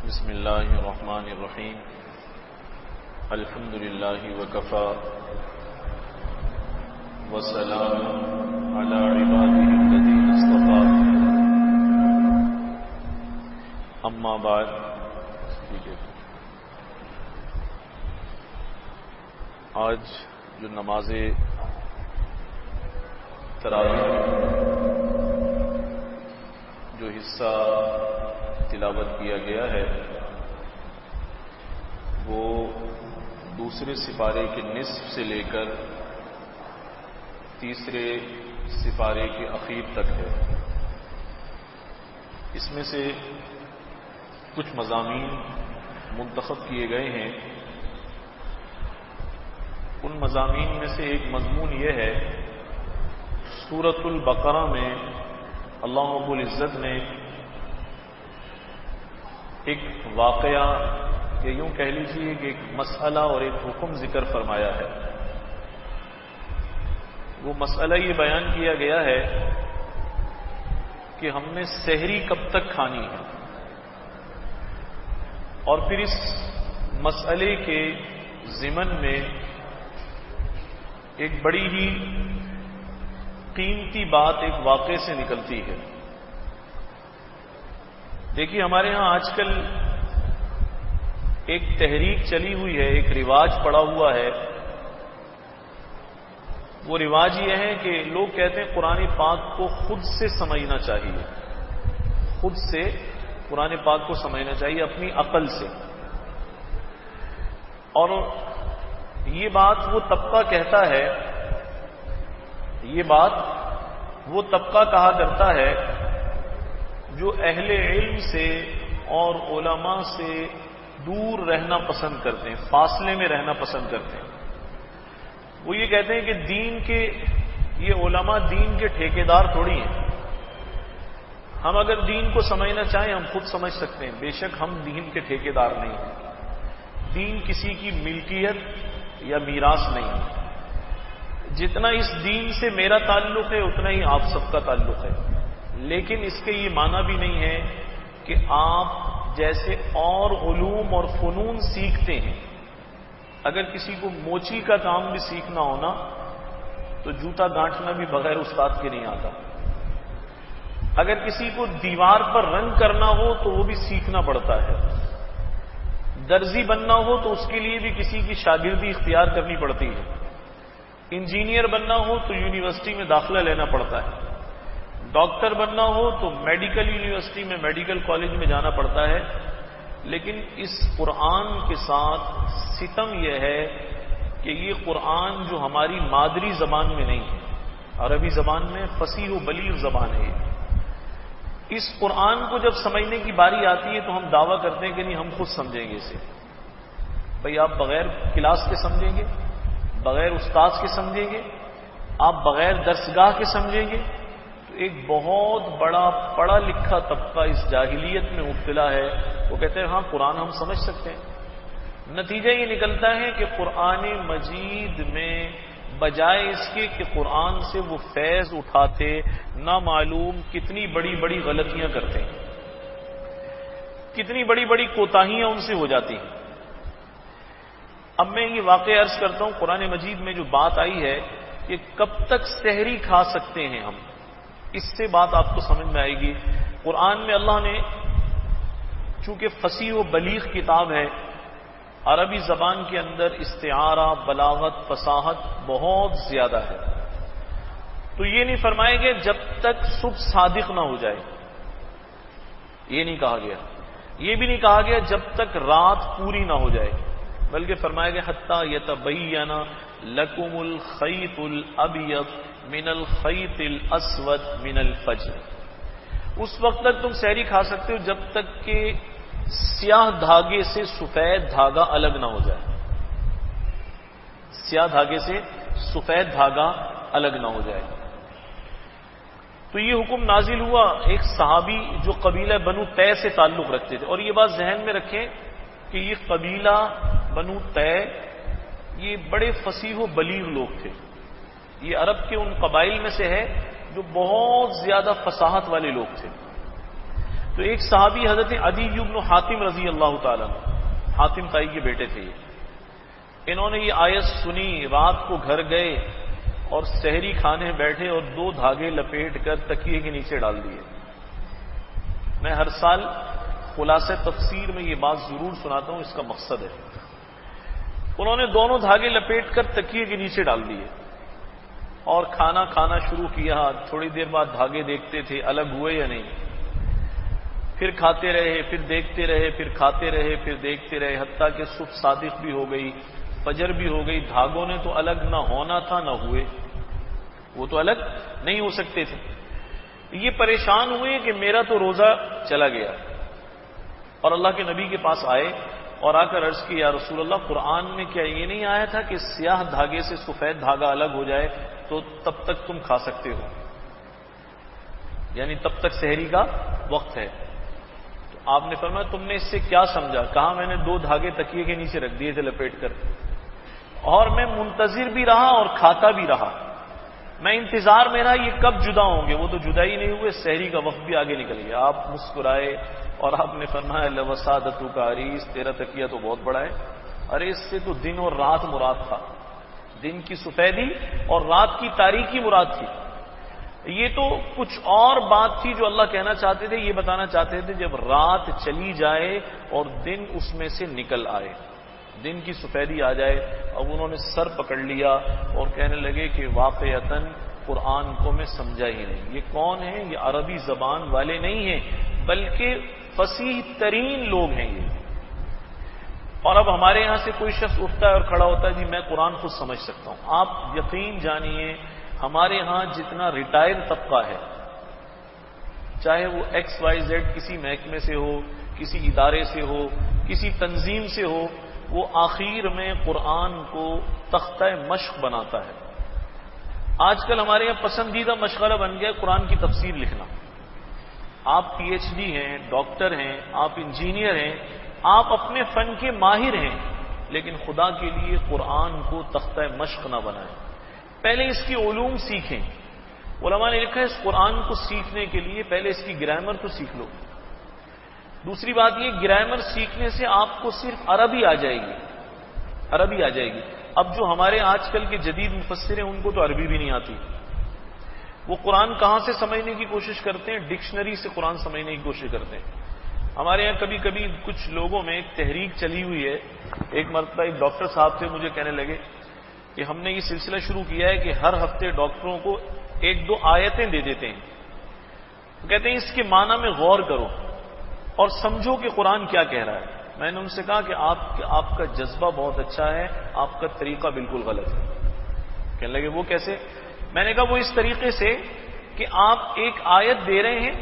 بسم اللہ الرحمن الرحیم الحمد للہ وکفی وسلام علی عبادہ الذین اصطفی اما بعد. آج جو نماز تراویح جو حصہ تلاوت کیا گیا ہے وہ دوسرے سپارے کے نصف سے لے کر تیسرے سپارے کے اخیر تک ہے. اس میں سے کچھ مضامین منتخب کیے گئے ہیں. ان مضامین میں سے ایک مضمون یہ ہے، سورۃ البقرہ میں اللہ رب العزت نے ایک واقعہ کہ یوں کہہ لیجیے کہ ایک مسئلہ اور ایک حکم ذکر فرمایا ہے. وہ مسئلہ یہ بیان کیا گیا ہے کہ ہم نے سحری کب تک کھانی ہے، اور پھر اس مسئلے کے ضمن میں ایک بڑی ہی قیمتی بات ایک واقعے سے نکلتی ہے. دیکھیے ہمارے ہاں آج کل ایک تحریک چلی ہوئی ہے، ایک رواج پڑا ہوا ہے. وہ رواج یہ ہے کہ لوگ کہتے ہیں قرآن پاک کو خود سے سمجھنا چاہیے، خود سے قرآن پاک کو سمجھنا چاہیے اپنی عقل سے. اور یہ بات وہ طبقہ کہتا ہے، یہ بات وہ طبقہ کہا کرتا ہے جو اہل علم سے اور علماء سے دور رہنا پسند کرتے ہیں، فاصلے میں رہنا پسند کرتے ہیں. وہ یہ کہتے ہیں کہ دین کے یہ علماء دین کے ٹھیکیدار تھوڑی ہیں. ہم اگر دین کو سمجھنا چاہیں ہم خود سمجھ سکتے ہیں، بے شک ہم دین کے ٹھیکیدار نہیں ہیں. دین کسی کی ملکیت یا میراث نہیں ہے. جتنا اس دین سے میرا تعلق ہے اتنا ہی آپ سب کا تعلق ہے. لیکن اس کے یہ معنی بھی نہیں ہے کہ آپ جیسے اور علوم اور فنون سیکھتے ہیں، اگر کسی کو موچی کا کام بھی سیکھنا ہونا تو جوتا گانٹھنا بھی بغیر استاد کے نہیں آتا. اگر کسی کو دیوار پر رنگ کرنا ہو تو وہ بھی سیکھنا پڑتا ہے. درزی بننا ہو تو اس کے لیے بھی کسی کی شاگردی اختیار کرنی پڑتی ہے. انجینئر بننا ہو تو یونیورسٹی میں داخلہ لینا پڑتا ہے. ڈاکٹر بننا ہو تو میڈیکل یونیورسٹی میں میڈیکل کالج میں جانا پڑتا ہے. لیکن اس قرآن کے ساتھ ستم یہ ہے کہ یہ قرآن جو ہماری مادری زبان میں نہیں ہے، عربی زبان میں فصیح و بلیغ زبان ہے. اس قرآن کو جب سمجھنے کی باری آتی ہے تو ہم دعویٰ کرتے ہیں کہ نہیں ہم خود سمجھیں گے اسے. بھئی آپ بغیر کلاس کے سمجھیں گے، بغیر استاد کے سمجھیں گے، آپ بغیر درسگاہ کے سمجھیں گے. ایک بہت بڑا پڑھا لکھا طبقہ اس جاہلیت میں مبتلا ہے. وہ کہتے ہیں ہاں قرآن ہم سمجھ سکتے ہیں. نتیجہ یہ نکلتا ہے کہ قرآن مجید میں بجائے اس کے کہ قرآن سے وہ فیض اٹھاتے، نہ معلوم کتنی بڑی بڑی غلطیاں کرتے ہیں، کتنی بڑی بڑی کوتاہیاں ان سے ہو جاتی ہیں. اب میں یہ واقعہ عرض کرتا ہوں، قرآن مجید میں جو بات آئی ہے کہ کب تک سحری کھا سکتے ہیں ہم، اس سے بات آپ کو سمجھ میں آئے گی. قرآن میں اللہ نے چونکہ فصیح و بلیغ کتاب ہے، عربی زبان کے اندر استعارہ، بلاغت، فصاحت بہت زیادہ ہے، تو یہ نہیں فرمایا گیا جب تک صبح صادق نہ ہو جائے، یہ نہیں کہا گیا. یہ بھی نہیں کہا گیا جب تک رات پوری نہ ہو جائے، بلکہ فرمایا گیا حتی یتبین لکم الخیط الابیض من الخیط الاسود من الفجر. اس وقت تک تم سحری کھا سکتے ہو جب تک کہ سیاہ دھاگے سے سفید دھاگا الگ نہ ہو جائے، سیاہ دھاگے سے سفید دھاگا الگ نہ ہو جائے. تو یہ حکم نازل ہوا ایک صحابی جو قبیلہ بنو طے سے تعلق رکھتے تھے. اور یہ بات ذہن میں رکھیں کہ یہ قبیلہ بنو طے یہ بڑے فصیح و بلیغ لوگ تھے. یہ عرب کے ان قبائل میں سے ہے جو بہت زیادہ فصاحت والے لوگ تھے. تو ایک صحابی حضرت عدی بن حاتم رضی اللہ تعالیٰ حاتم تائی کے بیٹے تھے، انہوں نے یہ آیت سنی، رات کو گھر گئے اور سحری کھانے بیٹھے اور 2 دھاگے لپیٹ کر تکیے کے نیچے ڈال دیے۔ میں ہر سال خلاصہ تفسیر میں یہ بات ضرور سناتا ہوں، اس کا مقصد ہے۔ انہوں نے دونوں دھاگے لپیٹ کر تکیے کے نیچے ڈال دیے اور کھانا کھانا شروع کیا۔ تھوڑی دیر بعد دھاگے دیکھتے تھے الگ ہوئے یا نہیں، پھر کھاتے رہے، پھر دیکھتے رہے، پھر کھاتے رہے، پھر دیکھتے رہے، حتیٰ کہ صبح صادق بھی ہو گئی، فجر بھی ہو گئی، دھاگوں نے تو الگ نہ ہونا تھا نہ ہوئے، وہ تو الگ نہیں ہو سکتے تھے۔ یہ پریشان ہوئے کہ میرا تو روزہ چلا گیا، اور اللہ کے نبی کے پاس آئے اور آ کر عرض کی، یا رسول اللہ، قرآن میں کیا یہ نہیں آیا تھا کہ سیاہ دھاگے سے سفید دھاگا الگ ہو جائے تو تب تک تم کھا سکتے ہو، یعنی تب تک سحری کا وقت ہے؟ تو آپ نے فرمایا تم نے اس سے کیا سمجھا؟ کہا میں نے 2 دھاگے تکیے کے نیچے رکھ دیے تھے لپیٹ کر، اور میں منتظر بھی رہا اور کھاتا بھی رہا، میں انتظار میں رہا یہ کب جدا ہوں گے، وہ تو جدا ہی نہیں ہوئے، سحری کا وقت بھی آگے نکل گیا۔ آپ مسکرائے اور آپ نے فرمایا لوسادتو کا عریس، تیرا تکیہ تو بہت بڑا ہے، ارے اس سے تو دن اور رات مراد تھا، دن کی سفیدی اور رات کی تاریکی مراد تھی۔ یہ تو کچھ اور بات تھی جو اللہ کہنا چاہتے تھے، یہ بتانا چاہتے تھے جب رات چلی جائے اور دن اس میں سے نکل آئے، دن کی سفیدی آ جائے۔ اب انہوں نے سر پکڑ لیا اور کہنے لگے کہ واقعتاً قرآن کو میں سمجھا ہی نہیں، یہ کون ہیں؟ یہ عربی زبان والے نہیں ہیں بلکہ فصیح ترین لوگ ہیں یہ۔ اور اب ہمارے یہاں سے کوئی شخص اٹھتا ہے اور کھڑا ہوتا ہے، جی میں قرآن خود سمجھ سکتا ہوں۔ آپ یقین جانیے ہمارے ہاں جتنا ریٹائر طبقہ ہے، چاہے وہ XYZ کسی محکمے سے ہو، کسی ادارے سے ہو، کسی تنظیم سے ہو، وہ آخر میں قرآن کو تختہ مشق بناتا ہے۔ آج کل ہمارے یہاں پسندیدہ مشغلہ بن گیا قرآن کی تفسیر لکھنا۔ آپ PhD ہیں، ڈاکٹر ہیں، آپ انجینئر ہیں، آپ اپنے فن کے ماہر ہیں، لیکن خدا کے لیے قرآن کو تختہ مشق نہ بنائیں، پہلے اس کی علوم سیکھیں۔ علماء نے لکھا ہے اس قرآن کو سیکھنے کے لیے پہلے اس کی گرامر تو سیکھ لو۔ دوسری بات یہ، گرامر سیکھنے سے آپ کو صرف عربی آ جائے گی، عربی آ جائے گی۔ اب جو ہمارے آج کل کے جدید مفسر ہیں ان کو تو عربی بھی نہیں آتی، وہ قرآن کہاں سے سمجھنے کی کوشش کرتے ہیں؟ ڈکشنری سے قرآن سمجھنے کی کوشش کرتے ہیں۔ ہمارے یہاں کبھی کبھی کچھ لوگوں میں ایک تحریک چلی ہوئی ہے۔ ایک مرتبہ ایک ڈاکٹر صاحب تھے، مجھے کہنے لگے کہ ہم نے یہ سلسلہ شروع کیا ہے کہ ہر ہفتے ڈاکٹروں کو 1-2 آیتیں دے دیتے ہیں، کہتے ہیں اس کے معنی میں غور کرو اور سمجھو کہ قرآن کیا کہہ رہا ہے۔ میں نے ان سے کہا کہ آپ کا جذبہ بہت اچھا ہے، آپ کا طریقہ بالکل غلط ہے۔ کہنے لگے وہ کیسے؟ میں نے کہا وہ اس طریقے سے کہ آپ ایک آیت دے رہے ہیں،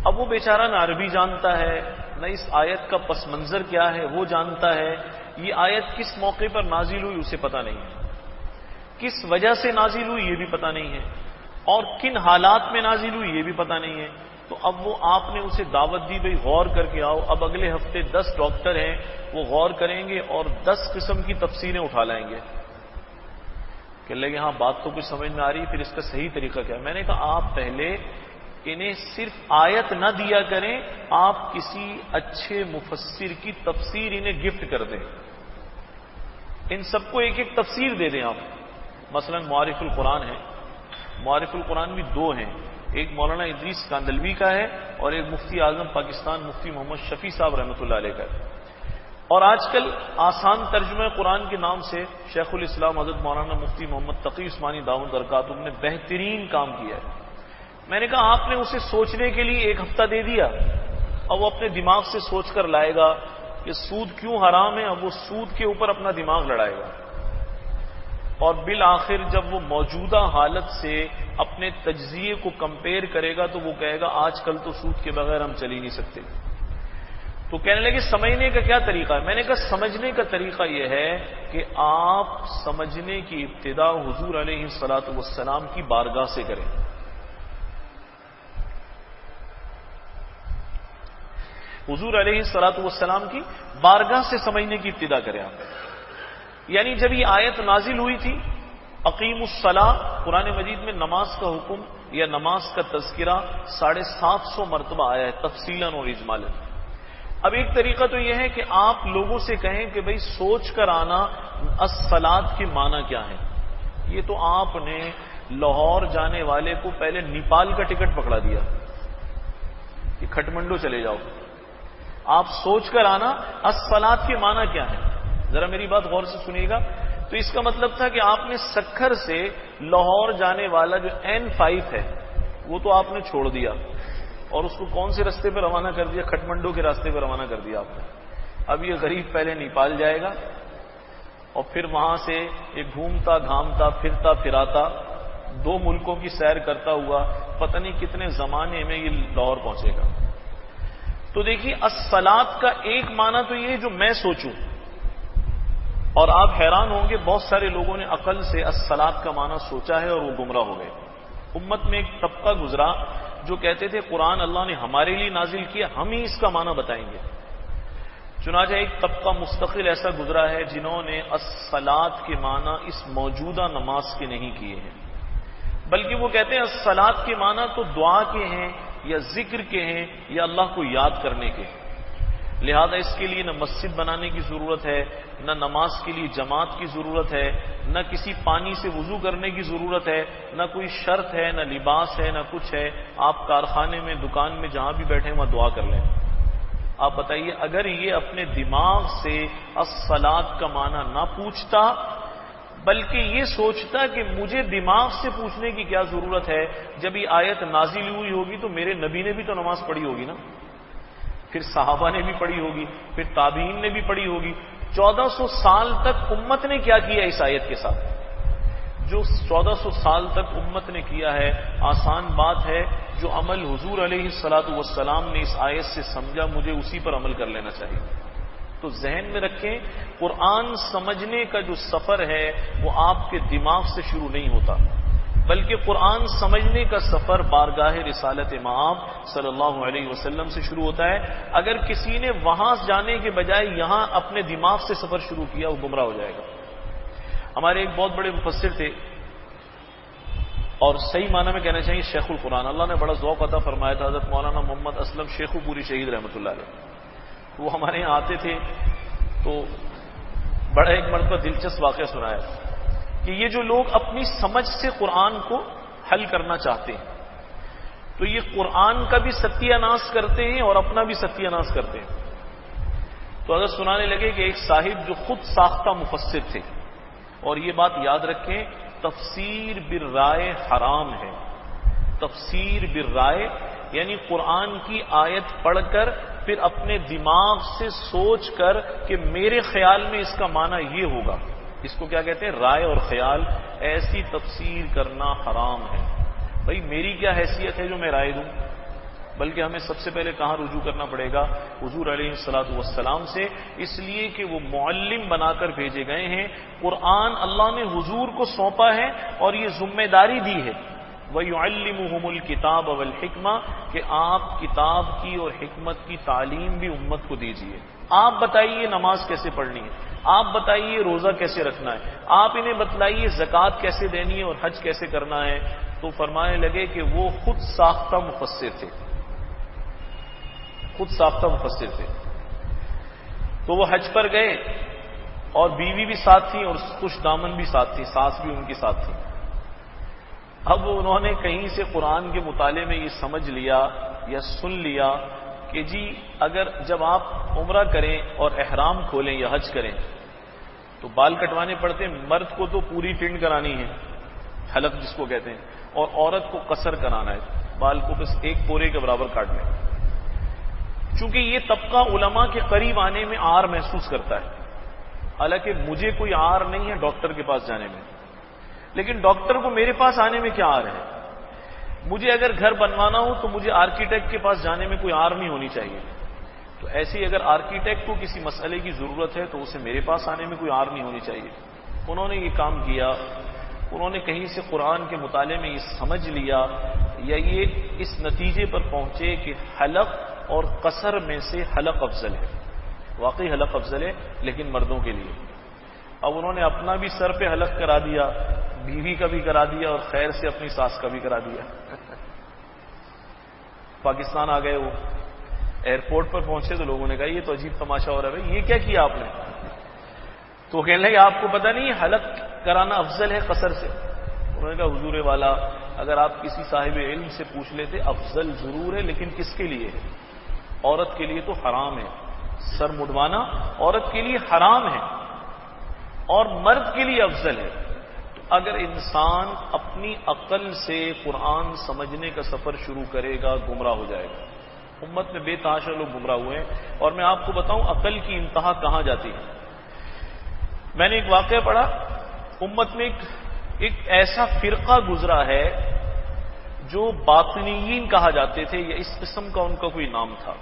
اب وہ بیچارہ نہ عربی جانتا ہے، نہ اس آیت کا پس منظر کیا ہے وہ جانتا ہے، یہ آیت کس موقع پر نازل ہوئی اسے پتہ نہیں ہے، کس وجہ سے نازل ہوئی یہ بھی پتہ نہیں ہے، اور کن حالات میں نازل ہوئی یہ بھی پتہ نہیں ہے۔ تو اب وہ آپ نے اسے دعوت دی، بھئی غور کر کے آؤ۔ اب اگلے ہفتے 10 ڈاکٹر ہیں، وہ غور کریں گے اور 10 قسم کی تفسیریں اٹھا لائیں گے۔ کہنے لگے ہاں بات تو کچھ سمجھ میں آ رہی ہے، پھر اس کا صحیح طریقہ کیا ہے؟ میں نے کہا آپ پہلے انہیں صرف آیت نہ دیا کریں، آپ کسی اچھے مفسر کی تفسیر انہیں گفٹ کر دیں، ان سب کو ایک ایک تفسیر دے دیں آپ۔ مثلا معارف القرآن ہے، معارف القرآن بھی 2 ہیں، ایک مولانا ادریس کاندلوی کا ہے اور ایک مفتی اعظم پاکستان مفتی محمد شفیع صاحب رحمۃ اللہ علیہ کا ہے۔ اور آج کل آسان ترجمہ قرآن کے نام سے شیخ الاسلام حضرت مولانا مفتی محمد تقی عثمانی دامت برکاتہ نے بہترین کام کیا ہے۔ میں نے کہا آپ نے اسے سوچنے کے لیے 1 ہفتہ دے دیا، اب وہ اپنے دماغ سے سوچ کر لائے گا کہ سود کیوں حرام ہے، اب وہ سود کے اوپر اپنا دماغ لڑائے گا، اور بالآخر جب وہ موجودہ حالت سے اپنے تجزیے کو کمپیئر کرے گا تو وہ کہے گا آج کل تو سود کے بغیر ہم چل ہی نہیں سکتے۔ تو کہنے لگے سمجھنے کا کیا طریقہ ہے؟ میں نے کہا سمجھنے کا طریقہ یہ ہے کہ آپ سمجھنے کی ابتدا حضور علیہ الصلوۃ والسلام کی بارگاہ سے کریں۔ حضور علیہ الصلوۃ والسلام کی بارگاہ سے سمجھنے کی ابتدا کریں آپ۔ یعنی جب یہ آیت نازل ہوئی تھی اقیم الصلاۃ، قرآن مجید میں نماز کا حکم یا نماز کا تذکرہ 750 مرتبہ آیا ہے تفصیلاً اور اجمالاً۔ اب ایک طریقہ تو یہ ہے کہ آپ لوگوں سے کہیں کہ بھئی سوچ کر آنا الصلاۃ کے معنی کیا ہے۔ یہ تو آپ نے لاہور جانے والے کو پہلے نیپال کا ٹکٹ پکڑا دیا کہ کھٹمنڈو چلے جاؤ۔ آپ سوچ کر آنا الصلاۃ کے معنی کیا ہے، ذرا میری بات غور سے سنیے گا۔ تو اس کا مطلب تھا کہ آپ نے سکھر سے لاہور جانے والا جو N5 ہے وہ تو آپ نے چھوڑ دیا، اور اس کو کون سے راستے پہ روانہ کر دیا؟ کھٹمنڈو کے راستے پہ روانہ کر دیا آپ نے۔ اب یہ غریب پہلے نیپال جائے گا اور پھر وہاں سے ایک گھومتا گھامتا پھرتا پھراتا 2 ملکوں کی سیر کرتا ہوا پتہ نہیں کتنے زمانے میں یہ لاہور پہنچے گا۔ تو دیکھیے الصلاۃ کا ایک معنی تو یہ جو میں سوچوں، اور آپ حیران ہوں گے بہت سارے لوگوں نے عقل سے الصلاۃ کا معنی سوچا ہے اور وہ گمراہ ہو گئے۔ امت میں ایک طبقہ گزرا جو کہتے تھے قرآن اللہ نے ہمارے لیے نازل کیا، ہم ہی اس کا معنی بتائیں گے۔ چنانچہ ایک طبقہ مستقل ایسا گزرا ہے جنہوں نے الصلاۃ کے معنی اس موجودہ نماز کے نہیں کیے ہیں، بلکہ وہ کہتے ہیں الصلاۃ کے معنی تو دعا کے ہیں یا ذکر کے ہیں یا اللہ کو یاد کرنے کے ہیں، لہذا اس کے لیے نہ مسجد بنانے کی ضرورت ہے، نہ نماز کے لیے جماعت کی ضرورت ہے، نہ کسی پانی سے وضو کرنے کی ضرورت ہے، نہ کوئی شرط ہے، نہ لباس ہے، نہ کچھ ہے۔ آپ کارخانے میں دکان میں جہاں بھی بیٹھے وہاں دعا کر لیں۔ آپ بتائیے اگر یہ اپنے دماغ سے الصلاۃ کا معنی نہ پوچھتا بلکہ یہ سوچتا کہ مجھے دماغ سے پوچھنے کی کیا ضرورت ہے، جب یہ آیت نازل ہوئی ہوگی تو میرے نبی نے بھی تو نماز پڑھی ہوگی نا، پھر صحابہ نے بھی پڑھی ہوگی، پھر تابعین نے بھی پڑھی ہوگی۔ 1400 سال تک امت نے کیا کیا اس آیت کے ساتھ؟ جو 1400 سال تک امت نے کیا ہے آسان بات ہے، جو عمل حضور علیہ الصلاۃ والسلام نے اس آیت سے سمجھا مجھے اسی پر عمل کر لینا چاہیے۔ تو ذہن میں رکھیں قرآن سمجھنے کا جو سفر ہے وہ آپ کے دماغ سے شروع نہیں ہوتا، بلکہ قرآن سمجھنے کا سفر بارگاہ رسالت مآب صلی اللہ علیہ وسلم سے شروع ہوتا ہے۔ اگر کسی نے وہاں جانے کے بجائے یہاں اپنے دماغ سے سفر شروع کیا وہ گمراہ ہو جائے گا۔ ہمارے ایک بہت بڑے مفسر تھے، اور صحیح معنی میں کہنا چاہیے شیخ القرآن، اللہ نے بڑا ذوق عطا فرمایا تھا، حضرت مولانا محمد اسلم شیخ پوری شہید رحمۃ اللہ علیہ۔ وہ ہمارے یہاں آتے تھے تو بڑا ایک مرتبہ دلچسپ واقعہ سنایا کہ یہ جو لوگ اپنی سمجھ سے قرآن کو حل کرنا چاہتے ہیں تو یہ قرآن کا بھی ستیہ ناش کرتے ہیں اور اپنا بھی ستیہ ناش کرتے ہیں۔ تو اگر سنانے لگے کہ ایک صاحب جو خود ساختہ مفسر تھے، اور یہ بات یاد رکھیں تفسیر بالرائے حرام ہے۔ تفسیر بالرائے یعنی قرآن کی آیت پڑھ کر پھر اپنے دماغ سے سوچ کر کہ میرے خیال میں اس کا معنی یہ ہوگا، اس کو کیا کہتے ہیں؟ رائے اور خیال۔ ایسی تفسیر کرنا حرام ہے۔ بھائی میری کیا حیثیت ہے جو میں رائے دوں؟ بلکہ ہمیں سب سے پہلے کہاں رجوع کرنا پڑے گا؟ حضور علیہ الصلاۃ والسلام سے، اس لیے کہ وہ معلم بنا کر بھیجے گئے ہیں۔ قرآن اللہ نے حضور کو سونپا ہے اور یہ ذمہ داری دی ہے وَيُعَلِّمُهُمُ الْكِتَابَ وَالْحِكْمَةَ کہ آپ کتاب کی اور حکمت کی تعلیم بھی امت کو دیجیے۔ آپ بتائیے نماز کیسے پڑھنی ہے، آپ بتائیے روزہ کیسے رکھنا ہے، آپ انہیں بتلائیے زکوٰۃ کیسے دینی ہے اور حج کیسے کرنا ہے۔ تو فرمانے لگے کہ وہ خود ساختہ مفسر تھے، خود ساختہ مفسر تھے۔ تو وہ حج پر گئے اور بیوی بھی ساتھ تھی اور خوش دامن بھی ساتھ تھی، ساس بھی ان کے ساتھ تھی۔ اب انہوں نے کہیں سے قرآن کے مطالعے میں یہ سمجھ لیا یا سن لیا کہ جی اگر جب آپ عمرہ کریں اور احرام کھولیں یا حج کریں تو بال کٹوانے پڑتے ہیں، مرد کو تو پوری ٹنڈ کرانی ہے، حلق جس کو کہتے ہیں، اور عورت کو قصر کرانا ہے، بال کو بس ایک پورے کے برابر کاٹنے۔ چونکہ یہ طبقہ علماء کے قریب آنے میں آر محسوس کرتا ہے، حالانکہ مجھے کوئی آر نہیں ہے ڈاکٹر کے پاس جانے میں، لیکن ڈاکٹر کو میرے پاس آنے میں کیا آر ہے؟ مجھے اگر گھر بنوانا ہو تو مجھے آرکیٹیکٹ کے پاس جانے میں کوئی آر نہیں ہونی چاہیے۔ تو ایسی اگر آرکیٹیکٹ کو کسی مسئلے کی ضرورت ہے تو اسے میرے پاس آنے میں کوئی آر نہیں ہونی چاہیے۔ انہوں نے یہ کام کیا، انہوں نے کہیں سے قرآن کے مطالعے میں یہ سمجھ لیا یا یہ اس نتیجے پر پہنچے کہ حلق اور قصر میں سے حلق افضل ہے۔ واقعی حلق افضل ہے لیکن مردوں کے لیے، اب انہوں نے اپنا بھی سر پہ حلق کرا دیا، بیوی کا بھی کرا دیا، اور خیر سے اپنی ساس کا بھی کرا دیا۔ پاکستان آ گئے، وہ ایئرپورٹ پر پہنچے تو لوگوں نے کہا یہ تو عجیب تماشا ہو رہا ہے، بھائی یہ کیا کیا آپ نے؟ تو کہنے لگے آپ کو پتہ نہیں حلق کرانا افضل ہے قصر سے؟ انہوں نے کہا حضور والا اگر آپ کسی صاحب علم سے پوچھ لیتے افضل ضرور ہے، لیکن کس کے لیے ہے؟ عورت کے لیے تو حرام ہے، سر مڈوانا عورت کے لیے حرام ہے اور مرد کے لیے افضل ہے۔ تو اگر انسان اپنی عقل سے قرآن سمجھنے کا سفر شروع کرے گا گمراہ ہو جائے گا۔ امت میں بے تحاشا لوگ گمراہ ہوئے ہیں، اور میں آپ کو بتاؤں عقل کی انتہا کہاں جاتی ہے۔ میں نے ایک واقعہ پڑھا، امت میں ایک ایسا فرقہ گزرا ہے جو باطنیین کہا جاتے تھے، یا اس قسم کا ان کا کوئی نام تھا۔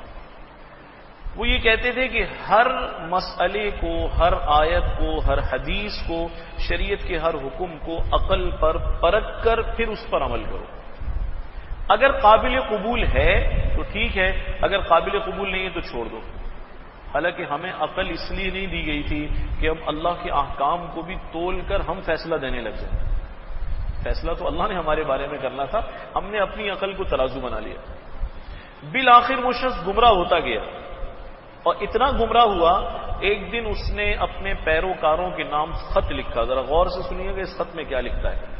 وہ یہ کہتے تھے کہ ہر مسئلے کو، ہر آیت کو، ہر حدیث کو، شریعت کے ہر حکم کو عقل پر پرکھ کر پھر اس پر عمل کرو۔ اگر قابل قبول ہے تو ٹھیک ہے، اگر قابل قبول نہیں ہے تو چھوڑ دو۔ حالانکہ ہمیں عقل اس لیے نہیں دی گئی تھی کہ ہم اللہ کے احکام کو بھی تول کر ہم فیصلہ دینے لگ جائیں۔ فیصلہ تو اللہ نے ہمارے بارے میں کرنا تھا، ہم نے اپنی عقل کو ترازو بنا لیا۔ بالآخر وہ شخص گمراہ ہوتا گیا، اور اتنا گمراہ ہوا ایک دن اس نے اپنے پیروکاروں کے نام خط لکھا۔ ذرا غور سے سنیے گا اس خط میں کیا لکھتا ہے۔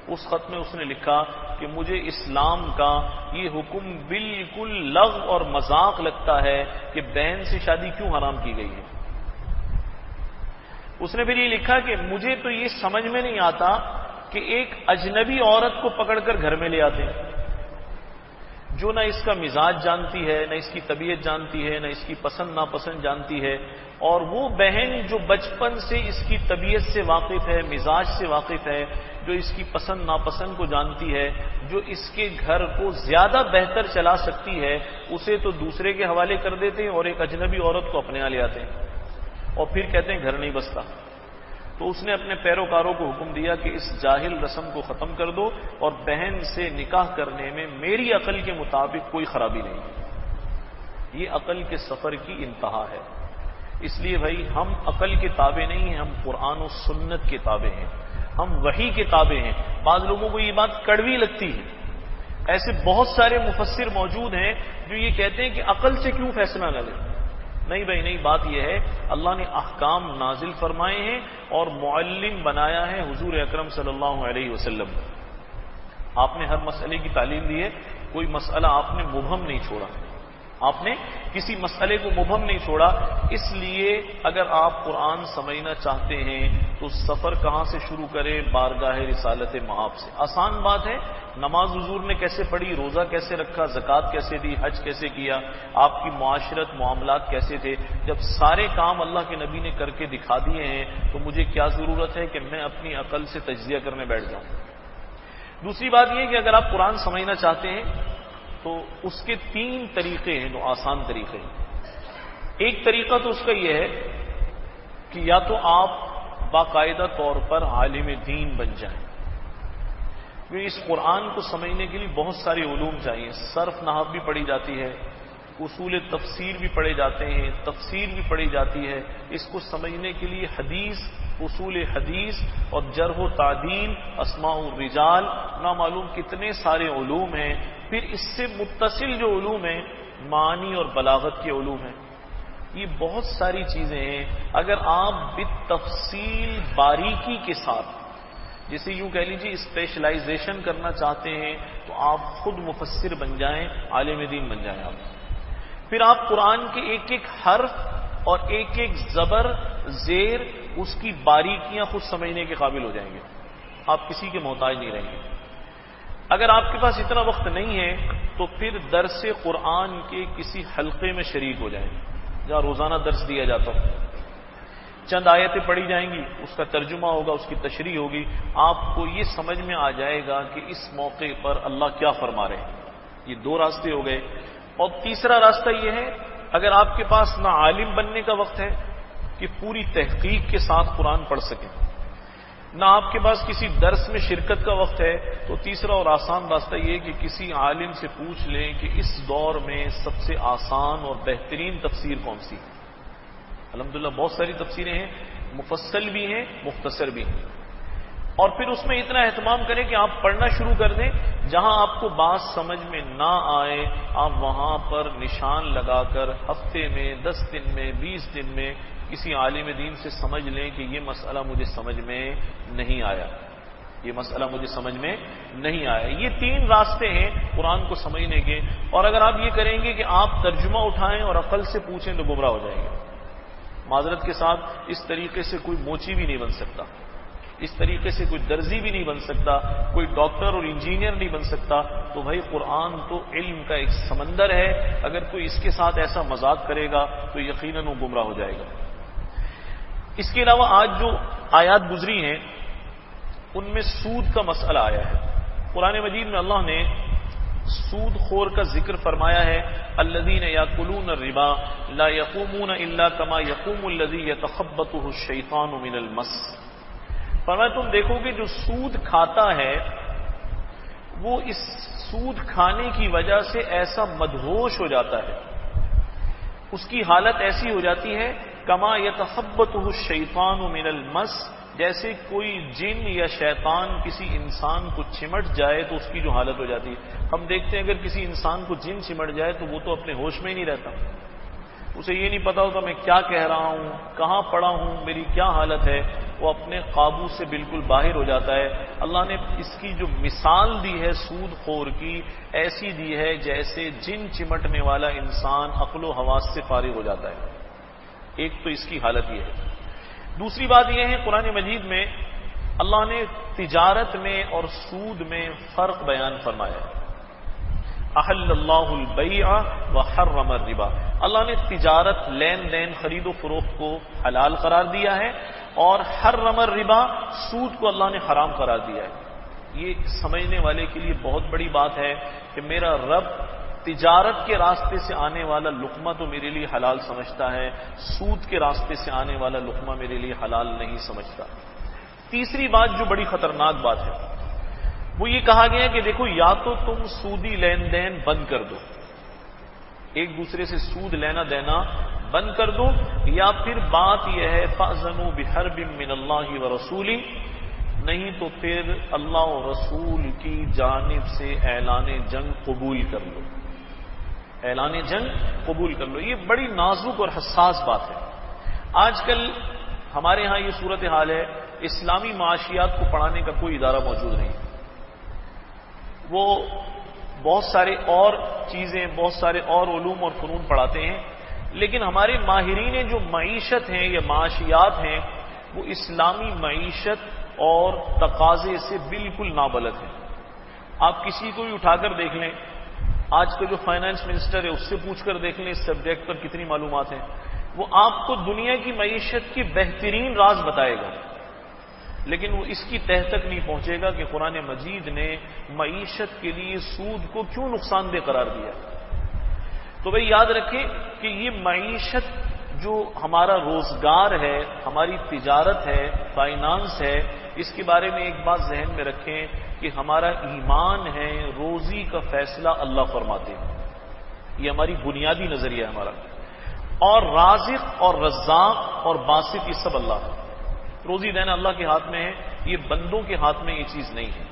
اس خط میں اس نے لکھا کہ مجھے اسلام کا یہ حکم بالکل لغو اور مذاق لگتا ہے کہ بہن سے شادی کیوں حرام کی گئی ہے۔ اس نے پھر یہ لکھا کہ مجھے تو یہ سمجھ میں نہیں آتا کہ ایک اجنبی عورت کو پکڑ کر گھر میں لے آتے ہیں جو نہ اس کا مزاج جانتی ہے، نہ اس کی طبیعت جانتی ہے، نہ اس کی پسند ناپسند جانتی ہے، اور وہ بہن جو بچپن سے اس کی طبیعت سے واقف ہے، مزاج سے واقف ہے، جو اس کی پسند ناپسند کو جانتی ہے، جو اس کے گھر کو زیادہ بہتر چلا سکتی ہے، اسے تو دوسرے کے حوالے کر دیتے ہیں اور ایک اجنبی عورت کو اپنے یہاں لے آتے ہیں، اور پھر کہتے ہیں گھر نہیں بستا۔ تو اس نے اپنے پیروکاروں کو حکم دیا کہ اس جاہل رسم کو ختم کر دو، اور بہن سے نکاح کرنے میں میری عقل کے مطابق کوئی خرابی نہیں۔ یہ عقل کے سفر کی انتہا ہے۔ اس لیے بھائی ہم عقل کے تابع نہیں ہیں، ہم قرآن و سنت کے تابع ہیں، ہم وحی کے تابع ہیں۔ بعض لوگوں کو یہ بات کڑوی لگتی ہے، ایسے بہت سارے مفسر موجود ہیں جو یہ کہتے ہیں کہ عقل سے کیوں فیصلہ نہ لیں۔ نہیں بھائی نہیں، بات یہ ہے اللہ نے احکام نازل فرمائے ہیں اور معلم بنایا ہے حضور اکرم صلی اللہ علیہ وسلم۔ آپ نے ہر مسئلے کی تعلیم دی ہے، کوئی مسئلہ آپ نے مبہم نہیں چھوڑا، آپ نے کسی مسئلے کو مبہم نہیں چھوڑا۔ اس لیے اگر آپ قرآن سمجھنا چاہتے ہیں تو سفر کہاں سے شروع کریں؟ بارگاہ رسالت مآب سے۔ آسان بات ہے، نماز حضور نے کیسے پڑھی، روزہ کیسے رکھا، زکوٰۃ کیسے دی، حج کیسے کیا، آپ کی معاشرت معاملات کیسے تھے۔ جب سارے کام اللہ کے نبی نے کر کے دکھا دیے ہیں تو مجھے کیا ضرورت ہے کہ میں اپنی عقل سے تجزیہ کرنے بیٹھ جاؤں۔ دوسری بات یہ کہ اگر آپ قرآن سمجھنا چاہتے ہیں تو اس کے 3 طریقے ہیں جو آسان طریقے ہیں۔ ایک طریقہ تو اس کا یہ ہے کہ یا تو آپ باقاعدہ طور پر عالم دین بن جائیں، کیونکہ اس قرآن کو سمجھنے کے لیے بہت سارے علوم چاہیے۔ صرف نحو بھی پڑھی جاتی ہے، اصول تفسیر بھی پڑھے جاتے ہیں، تفسیر بھی پڑھی جاتی ہے۔ اس کو سمجھنے کے لیے حدیث، اصول حدیث اور جرح و تعدیل، اسماء الرجال، نامعلوم کتنے سارے علوم ہیں۔ پھر اس سے متصل جو علوم ہیں، معانی اور بلاغت کے علوم ہیں۔ یہ بہت ساری چیزیں ہیں، اگر آپ بالتفصیل باریکی کے ساتھ، جیسے یوں کہہ لیجیے اسپیشلائزیشن کرنا چاہتے ہیں تو آپ خود مفسر بن جائیں، عالم دین بن جائیں آپ۔ پھر آپ قرآن کے ایک ایک حرف اور ایک ایک زبر، زیر، اس کی باریکیاں خود سمجھنے کے قابل ہو جائیں گے، آپ کسی کے محتاج نہیں رہیں گے۔ اگر آپ کے پاس اتنا وقت نہیں ہے تو پھر درس قرآن کے کسی حلقے میں شریک ہو جائیں، جہاں روزانہ درس دیا جاتا ہو، چند آیتیں پڑھی جائیں گی، اس کا ترجمہ ہوگا، اس کی تشریح ہوگی، آپ کو یہ سمجھ میں آ جائے گا کہ اس موقع پر اللہ کیا فرما رہے ہیں۔ یہ 2 راستے ہو گئے۔ اور تیسرا راستہ یہ ہے، اگر آپ کے پاس نہ عالم بننے کا وقت ہے کہ پوری تحقیق کے ساتھ قرآن پڑھ سکیں، نہ آپ کے پاس کسی درس میں شرکت کا وقت ہے، تو تیسرا اور آسان راستہ یہ کہ کسی عالم سے پوچھ لیں کہ اس دور میں سب سے آسان اور بہترین تفسیر کون سی ہے۔ الحمدللہ بہت ساری تفسیریں ہیں، مفصل بھی ہیں، مختصر بھی ہیں، اور پھر اس میں اتنا اہتمام کریں کہ آپ پڑھنا شروع کر دیں، جہاں آپ کو بات سمجھ میں نہ آئے آپ وہاں پر نشان لگا کر ہفتے میں، 10 دن میں، 20 دن میں کسی عالم دین سے سمجھ لیں کہ یہ مسئلہ مجھے سمجھ میں نہیں آیا، یہ مسئلہ مجھے سمجھ میں نہیں آیا۔ یہ 3 راستے ہیں قرآن کو سمجھنے کے، اور اگر آپ یہ کریں گے کہ آپ ترجمہ اٹھائیں اور عقل سے پوچھیں تو گمراہ ہو جائیں گے۔ معذرت کے ساتھ اس طریقے سے کوئی موچی بھی نہیں بن سکتا، اس طریقے سے کوئی درزی بھی نہیں بن سکتا، کوئی ڈاکٹر اور انجینئر نہیں بن سکتا۔ تو بھائی قرآن تو علم کا ایک سمندر ہے، اگر کوئی اس کے ساتھ ایسا مذاق کرے گا تو یقیناً وہ گمراہ ہو جائے گا۔ اس کے علاوہ آج جو آیات گزری ہیں ان میں سود کا مسئلہ آیا ہے۔ قرآن مجید میں اللہ نے سود خور کا ذکر فرمایا ہے، الذین یاکلون الربا لا یقومون الا کما یقوم الذی یتخبطہ الشیطان من المس۔ فرمایا تم دیکھو گے جو سود کھاتا ہے وہ اس سود کھانے کی وجہ سے ایسا مدہوش ہو جاتا ہے، اس کی حالت ایسی ہو جاتی ہے کما یتخبطہ الشیطان من المس، جیسے کوئی جن یا شیطان کسی انسان کو چمٹ جائے تو اس کی جو حالت ہو جاتی ہے۔ ہم دیکھتے ہیں اگر کسی انسان کو جن چمٹ جائے تو وہ تو اپنے ہوش میں ہی نہیں رہتا، اسے یہ نہیں پتا ہوتا میں کیا کہہ رہا ہوں، کہاں پڑا ہوں، میری کیا حالت ہے، وہ اپنے قابو سے بالکل باہر ہو جاتا ہے۔ اللہ نے اس کی جو مثال دی ہے سود خور کی، ایسی دی ہے جیسے جن چمٹنے والا انسان عقل و حواس سے فارغ ہو جاتا ہے۔ ایک تو اس کی حالت یہ ہے۔ دوسری بات یہ ہے قرآن مجید میں اللہ نے تجارت میں اور سود میں فرق بیان فرمایا ہے۔ احل اللہ البیع وحرم الربا، اللہ نے تجارت، لین دین، خرید و فروخت کو حلال قرار دیا ہے، اور حرم الربا، سود کو اللہ نے حرام قرار دیا ہے۔ یہ سمجھنے والے کے لیے بہت بڑی بات ہے کہ میرا رب تجارت کے راستے سے آنے والا لقمہ تو میرے لیے حلال سمجھتا ہے، سود کے راستے سے آنے والا لقمہ میرے لیے حلال نہیں سمجھتا۔ تیسری بات جو بڑی خطرناک بات ہے وہ یہ کہا گیا کہ دیکھو یا تو تم سودی لین دین بند کر دو، ایک دوسرے سے سود لینا دینا بند کر دو، یا پھر بات یہ ہے فَأْذَنُوا بِحَرْبٍ مِّنَ اللَّهِ وَرَسُولِهِ، نہیں تو پھر اللہ و رسول کی جانب سے اعلان جنگ قبول کر لو، اعلان جنگ قبول کر لو۔ یہ بڑی نازک اور حساس بات ہے۔ آج کل ہمارے ہاں یہ صورتحال ہے، اسلامی معاشیات کو پڑھانے کا کوئی ادارہ موجود نہیں، وہ بہت سارے اور چیزیں، بہت سارے اور علوم اور فنون پڑھاتے ہیں، لیکن ہمارے ماہرین جو معیشت ہیں یا معاشیات ہیں وہ اسلامی معیشت اور تقاضے سے بالکل نابلد ہیں۔ آپ کسی کو بھی اٹھا کر دیکھ لیں، آج کا جو فائنانس منسٹر ہے اس سے پوچھ کر دیکھ لیں اس سبجیکٹ پر کتنی معلومات ہیں، وہ آپ کو دنیا کی معیشت کی بہترین راز بتائے گا، لیکن وہ اس کی تہ تک نہیں پہنچے گا کہ قرآن مجید نے معیشت کے لیے سود کو کیوں نقصان دہ قرار دیا۔ تو بھئی یاد رکھیں کہ یہ معیشت جو ہمارا روزگار ہے، ہماری تجارت ہے، فائنانس ہے، اس کے بارے میں ایک بات ذہن میں رکھیں کہ ہمارا ایمان ہے، روزی کا فیصلہ اللہ فرماتے ہیں، یہ ہماری بنیادی نظریہ ہے ہمارا، اور رازق اور رزاق اور باسط یہ سب اللہ ہے، روزی دینا اللہ کے ہاتھ میں ہے، یہ بندوں کے ہاتھ میں یہ چیز نہیں ہے۔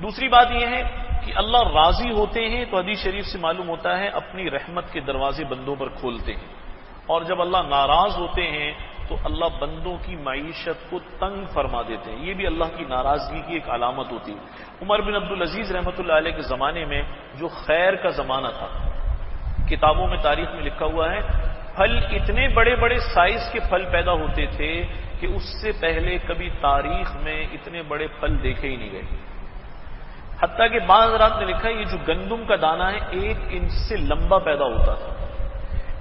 دوسری بات یہ ہے کہ اللہ راضی ہوتے ہیں تو حدیث شریف سے معلوم ہوتا ہے اپنی رحمت کے دروازے بندوں پر کھولتے ہیں، اور جب اللہ ناراض ہوتے ہیں تو اللہ بندوں کی معیشت کو تنگ فرما دیتے ہیں، یہ بھی اللہ کی ناراضگی کی ایک علامت ہوتی ہے۔ عمر بن عبدالعزیز رحمۃ اللہ علیہ کے زمانے میں جو خیر کا زمانہ تھا، کتابوں میں تاریخ میں لکھا ہوا ہے پھل اتنے بڑے بڑے سائز کے پھل پیدا ہوتے تھے کہ اس سے پہلے کبھی تاریخ میں اتنے بڑے پھل دیکھے ہی نہیں گئے، حتیٰ کہ بعض حضرات نے لکھا یہ جو گندم کا دانہ ہے 1 انچ سے لمبا پیدا ہوتا تھا،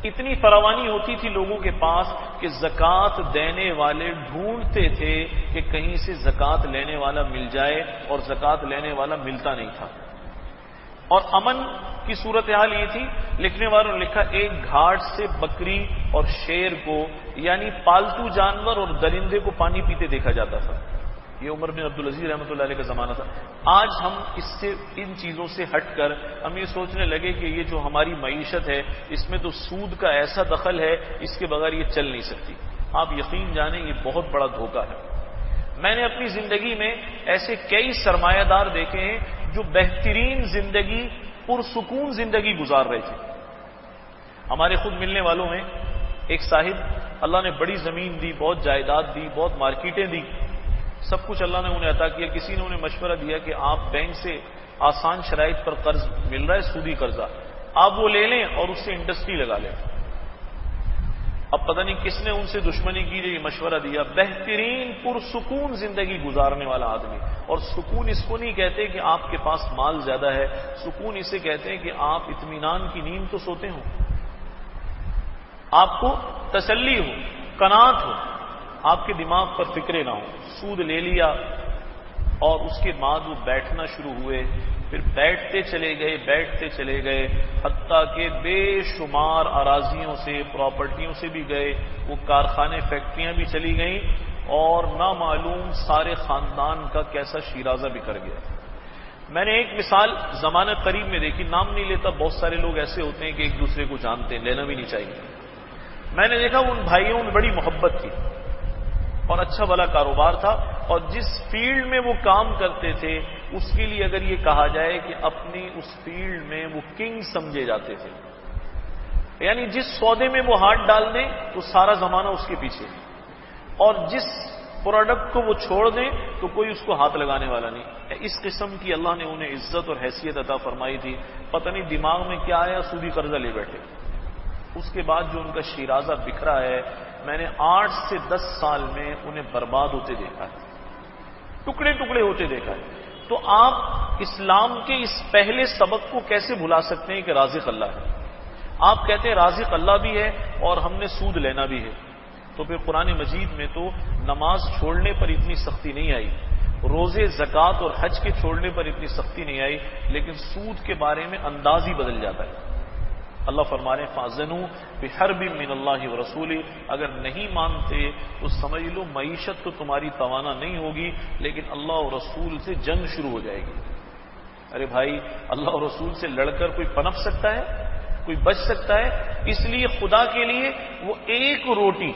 اتنی فراوانی ہوتی تھی لوگوں کے پاس کہ زکوٰۃ دینے والے ڈھونڈتے تھے کہ کہیں سے زکوٰۃ لینے والا مل جائے، اور زکوٰۃ لینے والا ملتا نہیں تھا۔ اور امن کی صورتحال یہ تھی، لکھنے والوں نے لکھا ایک گھاٹ سے بکری اور شیر کو، یعنی پالتو جانور اور درندے کو پانی پیتے دیکھا جاتا تھا۔ یہ عمر بن عبدالعزیز رحمۃ اللہ علیہ کا زمانہ تھا۔ آج ہم اس سے، ان چیزوں سے ہٹ کر ہم یہ سوچنے لگے کہ یہ جو ہماری معیشت ہے اس میں تو سود کا ایسا دخل ہے اس کے بغیر یہ چل نہیں سکتی۔ آپ یقین جانیں یہ بہت بڑا دھوکہ ہے۔ میں نے اپنی زندگی میں ایسے کئی سرمایہ دار دیکھے ہیں جو بہترین زندگی، پرسکون زندگی گزار رہے تھے۔ ہمارے خود ملنے والوں میں ایک صاحب، اللہ نے بڑی زمین دی، بہت جائیداد دی، بہت مارکیٹیں دی، سب کچھ اللہ نے انہیں عطا کیا۔ کسی نے انہیں مشورہ دیا کہ آپ بینک سے آسان شرائط پر قرض مل رہا ہے، سودی قرضہ، آپ وہ لے لیں اور اس سے انڈسٹری لگا لیں۔ اب پتہ نہیں کس نے ان سے دشمنی کی، یہ مشورہ دیا۔ بہترین پرسکون زندگی گزارنے والا آدمی، اور سکون اس کو نہیں کہتے کہ آپ کے پاس مال زیادہ ہے، سکون اسے کہتے ہیں کہ آپ اطمینان کی نیند تو سوتے ہوں، آپ کو تسلی ہو، قناعت ہو، آپ کے دماغ پر فکریں نہ ہو۔ سود لے لیا اور اس کے بعد وہ بیٹھنا شروع ہوئے، پھر بیٹھتے چلے گئے حتیٰ کہ بے شمار اراضیوں سے، پراپرٹیوں سے بھی گئے، وہ کارخانے، فیکٹریاں بھی چلی گئیں، اور نامعلوم سارے خاندان کا کیسا شیرازہ بکھر گیا۔ میں نے ایک مثال زمانہ قریب میں دیکھی، نام نہیں لیتا، بہت سارے لوگ ایسے ہوتے ہیں کہ ایک دوسرے کو جانتے ہیں، لینا بھی نہیں چاہیے۔ میں نے دیکھا ان بھائیوں میں بڑی محبت تھی اور اچھا بھلا کاروبار تھا، اور جس فیلڈ میں وہ کام کرتے تھے اس کے لیے اگر یہ کہا جائے کہ اپنی اس فیلڈ میں وہ کنگ سمجھے جاتے تھے، یعنی جس سودے میں وہ ہاتھ ڈال دیں تو سارا زمانہ اس کے پیچھے، اور جس پروڈکٹ کو وہ چھوڑ دیں تو کوئی اس کو ہاتھ لگانے والا نہیں۔ اس قسم کی اللہ نے انہیں عزت اور حیثیت عطا فرمائی تھی، پتہ نہیں دماغ میں کیا آیا، سودی قرضہ لے بیٹھے۔ اس کے بعد جو ان کا شیرازہ بکھرا ہے، میں نے 8 سے 10 سال میں انہیں برباد ہوتے دیکھا ہے، ٹکڑے ٹکڑے ہوتے دیکھا ہے۔ تو آپ اسلام کے اس پہلے سبق کو کیسے بھلا سکتے ہیں کہ رازق اللہ ہے؟ آپ کہتے ہیں رازق اللہ بھی ہے اور ہم نے سود لینا بھی ہے، تو پھر قرآن مجید میں تو نماز چھوڑنے پر اتنی سختی نہیں آئی، روزے، زکوٰۃ اور حج کے چھوڑنے پر اتنی سختی نہیں آئی، لیکن سود کے بارے میں انداز ہی بدل جاتا ہے۔ اللہ فرما رہے ہیں فَأَذَنُوا بِحَرْبٍ مِّنَ اللَّهِ وَرَسُولِهِ، اگر نہیں مانتے تو سمجھ لو معیشت تو تمہاری توانا نہیں ہوگی، لیکن اللہ اور رسول سے جنگ شروع ہو جائے گی۔ ارے بھائی، اللہ اور رسول سے لڑ کر کوئی پنپ سکتا ہے؟ کوئی بچ سکتا ہے؟ اس لیے خدا کے لیے وہ ایک روٹی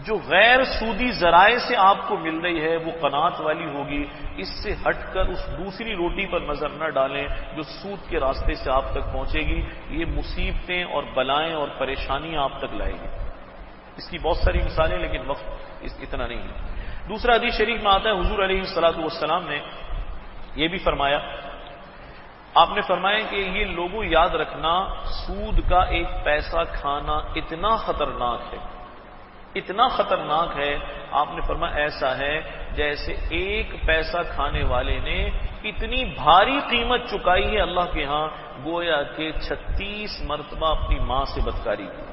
جو غیر سودی ذرائع سے آپ کو مل رہی ہے وہ قناعت والی ہوگی، اس سے ہٹ کر اس دوسری روٹی پر نظر نہ ڈالیں جو سود کے راستے سے آپ تک پہنچے گی، یہ مصیبتیں اور بلائیں اور پریشانیاں آپ تک لائے گی۔ اس کی بہت ساری مثالیں، لیکن وقت اتنا نہیں ہے۔ دوسرا حدیث شریف میں آتا ہے، حضور علیہ الصلوۃ والسلام نے یہ بھی فرمایا، آپ نے فرمایا کہ یہ لوگوں یاد رکھنا، سود کا ایک پیسہ کھانا اتنا خطرناک ہے، اتنا خطرناک ہے، آپ نے فرمایا ایسا ہے جیسے ایک پیسہ کھانے والے نے اتنی بھاری قیمت چکائی ہے اللہ کے ہاں، گویا کہ 36 مرتبہ اپنی ماں سے بدکاری کی۔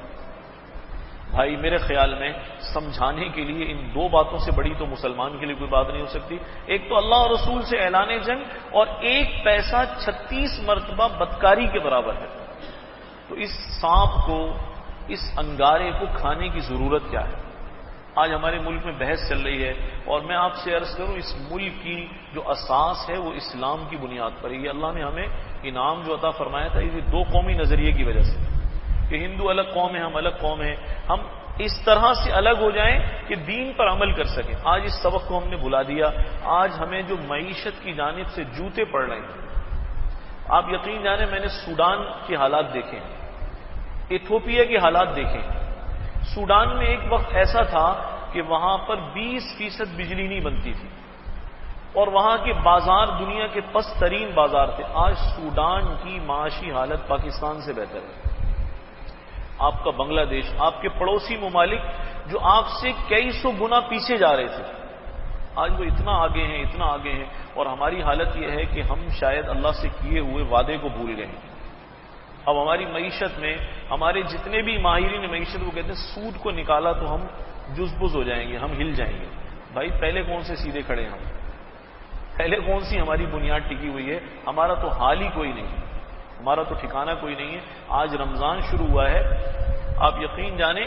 بھائی میرے خیال میں سمجھانے کے لیے ان دو باتوں سے بڑی تو مسلمان کے لیے کوئی بات نہیں ہو سکتی، ایک تو اللہ اور رسول سے اعلان جنگ، اور ایک پیسہ 36 مرتبہ بدکاری کے برابر ہے۔ تو اس سانپ کو، اس انگارے کو کھانے کی ضرورت کیا ہے؟ آج ہمارے ملک میں بحث چل رہی ہے، اور میں آپ سے عرض کروں اس ملک کی جو اساس ہے وہ اسلام کی بنیاد پر ہے۔ یہ اللہ نے ہمیں انعام جو عطا فرمایا تھا، یہ دو قومی نظریے کی وجہ سے، کہ ہندو الگ قوم ہے، ہم الگ قوم ہیں، ہم اس طرح سے الگ ہو جائیں کہ دین پر عمل کر سکیں۔ آج اس سبق کو ہم نے بھلا دیا، آج ہمیں جو معیشت کی جانب سے جوتے پڑ رہے ہیں۔ آپ یقین جانیں میں نے سوڈان کے حالات دیکھے ہیں، ایتھوپیا کے حالات دیکھیں۔ سوڈان میں ایک وقت ایسا تھا کہ وہاں پر 20% بجلی نہیں بنتی تھی، اور وہاں کے بازار دنیا کے پست ترین بازار تھے۔ آج سوڈان کی معاشی حالت پاکستان سے بہتر ہے۔ آپ کا بنگلہ دیش، آپ کے پڑوسی ممالک جو آپ سے کئی سو گنا پیچھے جا رہے تھے، آج وہ اتنا آگے ہیں، اتنا آگے ہیں، اور ہماری حالت یہ ہے کہ ہم شاید اللہ سے کیے ہوئے وعدے کو بھول گئے ہیں۔ اب ہماری معیشت میں ہمارے جتنے بھی ماہرین معیشت وہ کہتے ہیں سود کو نکالا تو ہم جزبز ہو جائیں گے، ہم ہل جائیں گے۔ بھائی پہلے کون سے سیدھے کھڑے ہیں ہم؟ پہلے کون سی ہماری بنیاد ٹکی ہوئی ہے؟ ہمارا تو حال ہی کوئی نہیں ہے، ہمارا تو ٹھکانہ کوئی نہیں ہے۔ آج رمضان شروع ہوا ہے، آپ یقین جانیں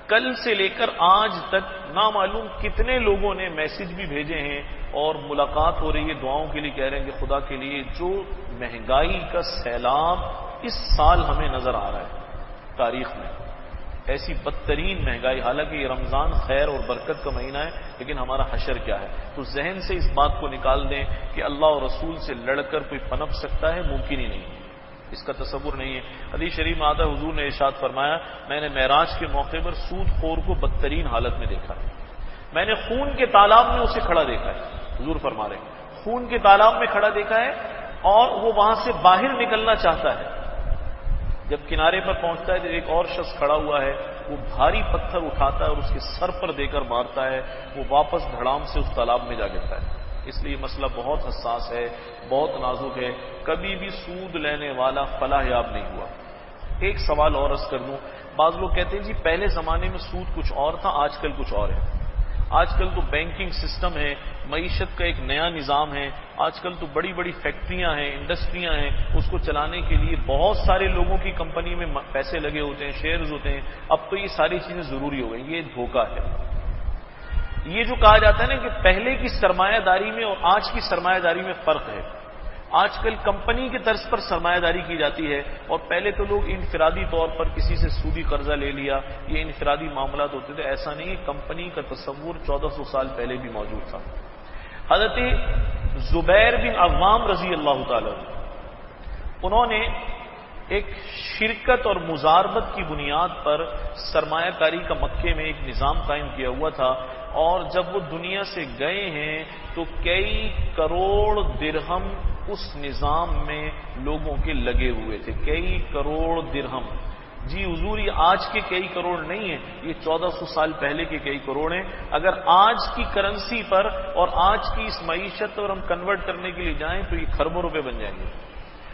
کل سے لے کر آج تک نامعلوم کتنے لوگوں نے میسج بھی بھیجے ہیں اور ملاقات ہو رہی ہے، دعاؤں کے لیے کہہ رہے ہیں کہ خدا کے لیے جو مہنگائی کا سیلاب اس سال ہمیں نظر آ رہا ہے تاریخ میں، ایسی بدترین مہنگائی، حالانکہ یہ رمضان خیر اور برکت کا مہینہ ہے، لیکن ہمارا حشر کیا ہے؟ تو ذہن سے اس بات کو نکال دیں کہ اللہ اور رسول سے لڑ کر کوئی پنپ سکتا ہے، ممکن ہی نہیں ہے، اس کا تصور نہیں ہے۔ حدیث شریف میں آتا ہے، حضور نے ارشاد فرمایا، میں نے معراج کے موقع پر سود خور کو بدترین حالت میں دیکھا ہے، میں نے خون کے تالاب میں اسے کھڑا دیکھا ہے، حضور فرما رہے ہیں خون کے تالاب میں کھڑا دیکھا ہے، اور وہ وہاں سے باہر نکلنا چاہتا ہے، جب کنارے پر پہنچتا ہے تو ایک اور شخص کھڑا ہوا ہے، وہ بھاری پتھر اٹھاتا ہے اور اس کے سر پر دے کر مارتا ہے، وہ واپس دھڑام سے اس تالاب میں جا گرتا ہے۔ اس لیے یہ مسئلہ بہت حساس ہے، بہت نازک ہے، کبھی بھی سود لینے والا فلاح یاب نہیں ہوا۔ ایک سوال اور عرض کر دوں، بعض لوگ کہتے ہیں جی پہلے زمانے میں سود کچھ اور تھا، آج کل کچھ اور ہے۔ آج کل تو بینکنگ سسٹم ہے، معیشت کا ایک نیا نظام ہے، آج کل تو بڑی بڑی فیکٹریاں ہیں، انڈسٹریاں ہیں، اس کو چلانے کے لیے بہت سارے لوگوں کی کمپنی میں پیسے لگے ہوتے ہیں، شیئرز ہوتے ہیں، اب تو یہ ساری چیزیں ضروری ہو گئی۔ یہ دھوکہ ہے۔ یہ جو کہا جاتا ہے نا کہ پہلے کی سرمایہ داری میں اور آج کی سرمایہ داری میں فرق ہے، آج کل کمپنی کے طرز پر سرمایہ داری کی جاتی ہے، اور پہلے تو لوگ انفرادی طور پر کسی سے سودی قرضہ لے لیا، یہ انفرادی معاملات ہوتے تھے، ایسا نہیں ہے، کمپنی کا تصور 1400 سال پہلے بھی موجود تھا۔ حضرت زبیر بن عوام رضی اللہ تعالی انہوں نے ایک شرکت اور مزاربت کی بنیاد پر سرمایہ کاری کا مکے میں ایک نظام قائم کیا ہوا تھا، اور جب وہ دنیا سے گئے ہیں تو کئی کروڑ درہم اس نظام میں لوگوں کے لگے ہوئے تھے، کئی کروڑ درہم۔ جی حضور یہ آج کے کئی کروڑ نہیں ہیں، یہ 1400 سال پہلے کے کئی کروڑ ہیں۔ اگر آج کی کرنسی پر اور آج کی اس معیشت پر ہم کنورٹ کرنے کے لیے جائیں تو یہ کھربوں روپے بن جائیں گے۔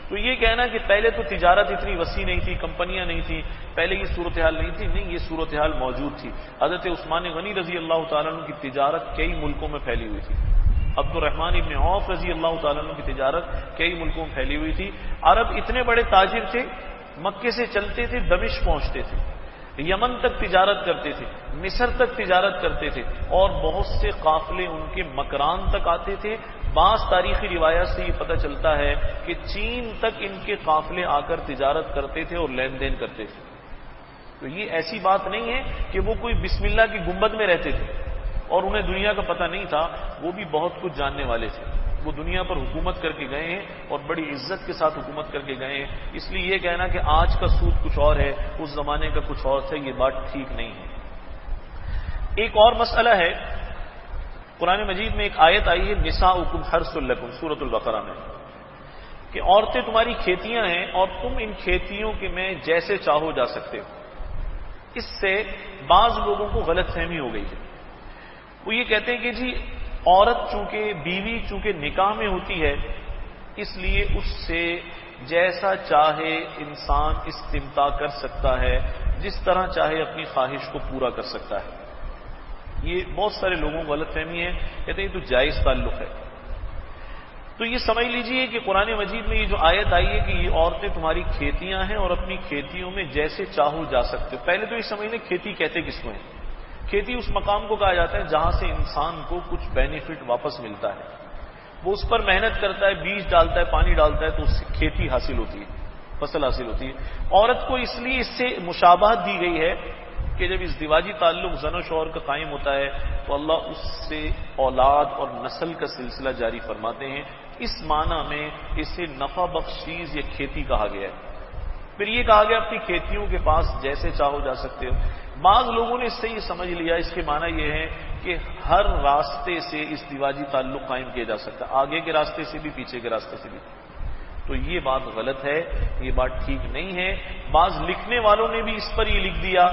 تو یہ کہنا کہ پہلے تو تجارت اتنی وسیع نہیں تھی، کمپنیاں نہیں تھیں، پہلے یہ صورتحال نہیں تھی، نہیں، یہ صورتحال موجود تھی۔ حضرت عثمان غنی رضی اللہ تعالیٰ عنہ کی تجارت کئی ملکوں میں پھیلی ہوئی تھی، عبد الرحمن ابن عوف رضی اللہ تعالیٰ عنہ کی تجارت کئی ملکوں میں پھیلی ہوئی تھی۔ عرب اتنے بڑے تاجر تھے، مکے سے چلتے تھے، دمشق پہنچتے تھے، یمن تک تجارت کرتے تھے، مصر تک تجارت کرتے تھے، اور بہت سے قافلے ان کے مکران تک آتے تھے۔ بعض تاریخی روایات سے یہ پتہ چلتا ہے کہ چین تک ان کے قافلے آ کر تجارت کرتے تھے اور لین دین کرتے تھے۔ تو یہ ایسی بات نہیں ہے کہ وہ کوئی بسم اللہ کی گنبد میں رہتے تھے اور انہیں دنیا کا پتہ نہیں تھا، وہ بھی بہت کچھ جاننے والے تھے، وہ دنیا پر حکومت کر کے گئے ہیں اور بڑی عزت کے ساتھ حکومت کر کے گئے ہیں۔ اس لیے یہ کہنا کہ آج کا سود کچھ اور ہے، اس زمانے کا کچھ اور تھا، یہ بات ٹھیک نہیں ہے۔ ایک اور مسئلہ ہے، قرآن مجید میں ایک آیت آئی ہے، نساؤکم حرث لکم، سورۃ البقرہ میں، کہ عورتیں تمہاری کھیتیاں ہیں اور تم ان کھیتیوں کے میں جیسے چاہو جا سکتے ہو۔ اس سے بعض لوگوں کو غلط فہمی ہو گئی ہے، وہ یہ کہتے ہیں کہ جی عورت چونکہ بیوی چونکہ نکاح میں ہوتی ہے، اس لیے اس سے جیسا چاہے انسان استمتاع کر سکتا ہے، جس طرح چاہے اپنی خواہش کو پورا کر سکتا ہے۔ یہ بہت سارے لوگوں کو غلط فہمی ہے، کہتے ہیں یہ تو جائز تعلق ہے۔ تو یہ سمجھ لیجئے کہ قرآن مجید میں یہ جو آیت آئی ہے کہ یہ عورتیں تمہاری کھیتیاں ہیں اور اپنی کھیتیوں میں جیسے چاہو جا سکتے ہو، پہلے تو یہ سمجھ لیں کھیتی کہتے کس کو ہیں؟ کھیتی اس مقام کو کہا جاتا ہے جہاں سے انسان کو کچھ بینیفٹ واپس ملتا ہے، وہ اس پر محنت کرتا ہے، بیج ڈالتا ہے، پانی ڈالتا ہے، تو اس سے کھیتی حاصل ہوتی ہے، فصل حاصل ہوتی ہے۔ عورت کو اس لیے اس سے مشابہت دی گئی ہے کہ جب ازدواجی تعلق زن و شوہر کا قائم ہوتا ہے تو اللہ اس سے اولاد اور نسل کا سلسلہ جاری فرماتے ہیں، اس معنی میں اسے نفع بخش چیز یا کھیتی کہا گیا ہے۔ پھر یہ کہا گیا اپنی کھیتیوں کے پاس جیسے چاہو جا سکتے ہو۔ بعض لوگوں نے اس سے یہ سمجھ لیا، اس کے معنی یہ ہے کہ ہر راستے سے ازدواجی تعلق قائم کیا جا سکتا ہے، آگے کے راستے سے بھی، پیچھے کے راستے سے بھی۔ تو یہ بات غلط ہے، یہ بات ٹھیک نہیں ہے۔ بعض لکھنے والوں نے بھی اس پر یہ لکھ دیا،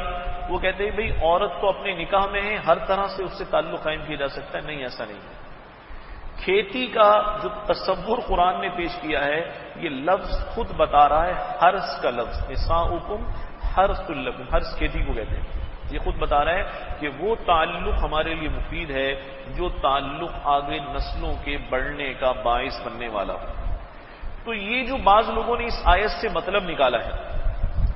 وہ کہتے ہیں بھئی عورت تو اپنے نکاح میں ہے، ہر طرح سے اس سے تعلق قائم کیا جا سکتا ہے۔ نہیں، ایسا نہیں ہے۔ کھیتی کا جو تصور قرآن نے پیش کیا ہے، یہ لفظ خود بتا رہا ہے، حرث کا لفظ، نساؤکم حرث لکم، حرث کھیتی کو کہتے ہیں، یہ خود بتا رہا ہے کہ وہ تعلق ہمارے لیے مفید ہے جو تعلق آگے نسلوں کے بڑھنے کا باعث بننے والا ہو۔ تو یہ جو بعض لوگوں نے اس آیت سے مطلب نکالا ہے،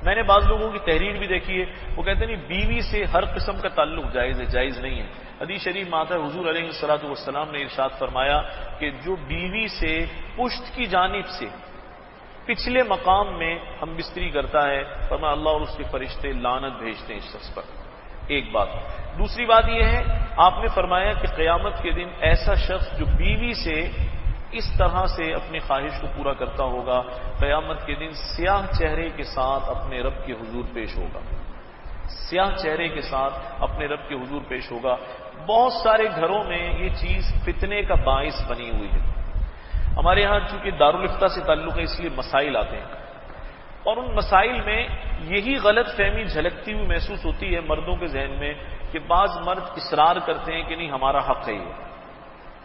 میں نے بعض لوگوں کی تحریر بھی دیکھی ہے، وہ کہتے ہیں نہیں، بیوی سے ہر قسم کا تعلق جائز ہے، جائز نہیں ہے۔ حدیث شریف میں آتا ہے، حضور علیہ الصلوۃ والسلام نے ارشاد فرمایا کہ جو بیوی سے پشت کی جانب سے پچھلے مقام میں ہم بستری کرتا ہے، فرمایا اللہ اور اس کے فرشتے لعنت بھیجتے ہیں اس شخص پر. ایک بات. دوسری بات یہ ہے، آپ نے فرمایا کہ قیامت کے دن ایسا شخص جو بیوی سے اس طرح سے اپنی خواہش کو پورا کرتا ہوگا، قیامت کے دن سیاہ چہرے کے ساتھ اپنے رب کے حضور پیش ہوگا. سیاہ چہرے کے ساتھ اپنے رب کے حضور پیش ہوگا. بہت سارے گھروں میں یہ چیز فتنے کا باعث بنی ہوئی ہے. ہمارے ہاں چونکہ دارالفتہ سے تعلق ہے، اس لیے مسائل آتے ہیں، اور ان مسائل میں یہی غلط فہمی جھلکتی ہوئی محسوس ہوتی ہے مردوں کے ذہن میں کہ بعض مرد اصرار کرتے ہیں کہ نہیں ہمارا حق ہے یہ،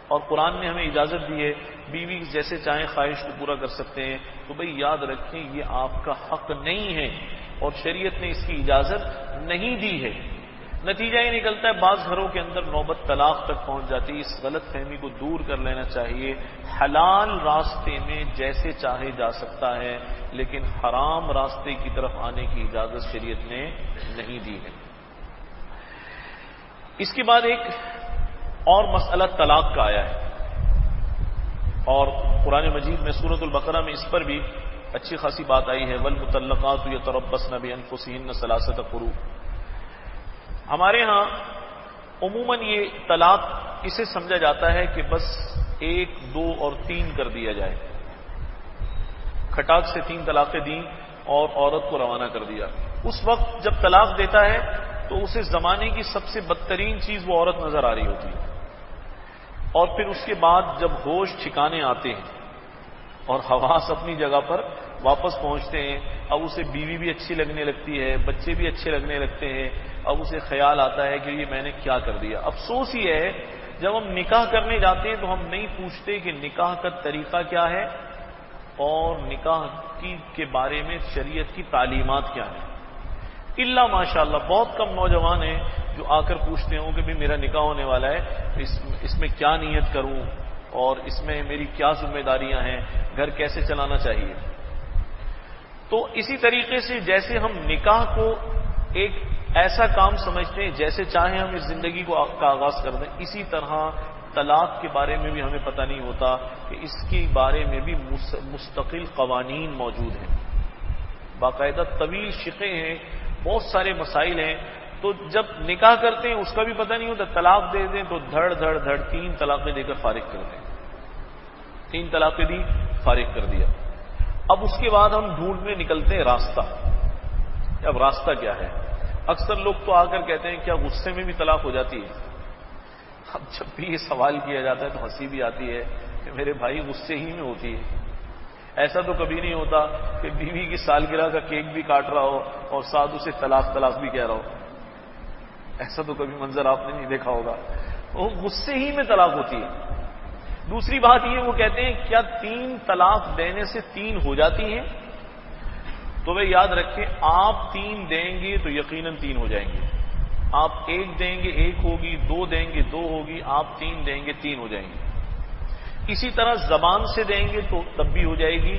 اور قرآن نے ہمیں اجازت دی ہے بیوی جیسے چاہیں خواہش کو پورا کر سکتے ہیں. تو بھئی یاد رکھیں یہ آپ کا حق نہیں ہے اور شریعت نے اس کی اجازت نہیں دی ہے. نتیجہ یہ نکلتا ہے بعض گھروں کے اندر نوبت طلاق تک پہنچ جاتی ہے. اس غلط فہمی کو دور کر لینا چاہیے. حلال راستے میں جیسے چاہے جا سکتا ہے، لیکن حرام راستے کی طرف آنے کی اجازت شریعت نے نہیں دی ہے. اس کے بعد ایک اور مسئلہ طلاق کا آیا ہے، اور قرآن مجید میں سورۃ البقرہ میں اس پر بھی اچھی خاصی بات آئی ہے. والمطلقات یتربصن بانفسہن ثلاثۃ قروء. ہمارے ہاں عموماً یہ طلاق اسے سمجھا جاتا ہے کہ بس 1، 2 اور 3 کر دیا جائے. کھٹاک سے 3 طلاقیں دیں اور عورت کو روانہ کر دیا. اس وقت جب طلاق دیتا ہے تو اسے زمانے کی سب سے بدترین چیز وہ عورت نظر آ رہی ہوتی ہے. اور پھر اس کے بعد جب ہوش ٹھکانے آتے ہیں اور حواس اپنی جگہ پر واپس پہنچتے ہیں، اب اسے بیوی بھی اچھی لگنے لگتی ہے، بچے بھی اچھے لگنے لگتے ہیں. اب اسے خیال آتا ہے کہ یہ میں نے کیا کر دیا. افسوس یہ ہے جب ہم نکاح کرنے جاتے ہیں تو ہم نہیں پوچھتے کہ نکاح کا طریقہ کیا ہے اور نکاح کے بارے میں شریعت کی تعلیمات کیا ہیں. الا ماشاءاللہ بہت کم نوجوان ہیں جو آ کر پوچھتے ہوں کہ بھی میرا نکاح ہونے والا ہے، اس میں کیا نیت کروں اور اس میں میری کیا ذمہ داریاں ہیں، گھر کیسے چلانا چاہیے. تو اسی طریقے سے جیسے ہم نکاح کو ایک ایسا کام سمجھتے ہیں جیسے چاہیں ہم اس زندگی کا آغاز کر دیں، اسی طرح طلاق کے بارے میں بھی ہمیں پتہ نہیں ہوتا کہ اس کے بارے میں بھی مستقل قوانین موجود ہیں، باقاعدہ طویل شقیں ہیں، بہت سارے مسائل ہیں. تو جب نکاح کرتے ہیں اس کا بھی پتہ نہیں ہوتا، طلاق دے دیں تو دھڑ دھڑ دھڑ 3 طلاقیں دے کر فارغ کر دیں. 3 طلاقیں دی، فارغ کر دیا. اب اس کے بعد ہم ڈھونڈنے نکلتے ہیں راستہ. اب راستہ کیا ہے؟ اکثر لوگ تو آ کر کہتے ہیں کیا غصے میں بھی طلاق ہو جاتی ہے؟ اب جب بھی یہ سوال کیا جاتا ہے تو ہنسی بھی آتی ہے کہ میرے بھائی غصے ہی میں ہوتی ہے. ایسا تو کبھی نہیں ہوتا کہ بیوی کی سالگرہ کا کیک بھی کاٹ رہا ہو اور ساتھ اسے طلاق بھی کہہ رہا ہو. ایسا تو کبھی منظر آپ نے نہیں دیکھا ہوگا. وہ غصے ہی میں طلاق ہوتی ہے. دوسری بات یہ وہ کہتے ہیں کیا 3 طلاق دینے سے 3 ہو جاتی ہیں؟ تو وہ یاد رکھیں آپ 3 دیں گے تو یقیناً 3 ہو جائیں گے. آپ 1 دیں گے 1 ہوگی، 2 دیں گے 2 ہوگی، آپ 3 دیں گے 3 ہو جائیں گے. اسی طرح زبان سے دیں گے تو تب بھی ہو جائے گی،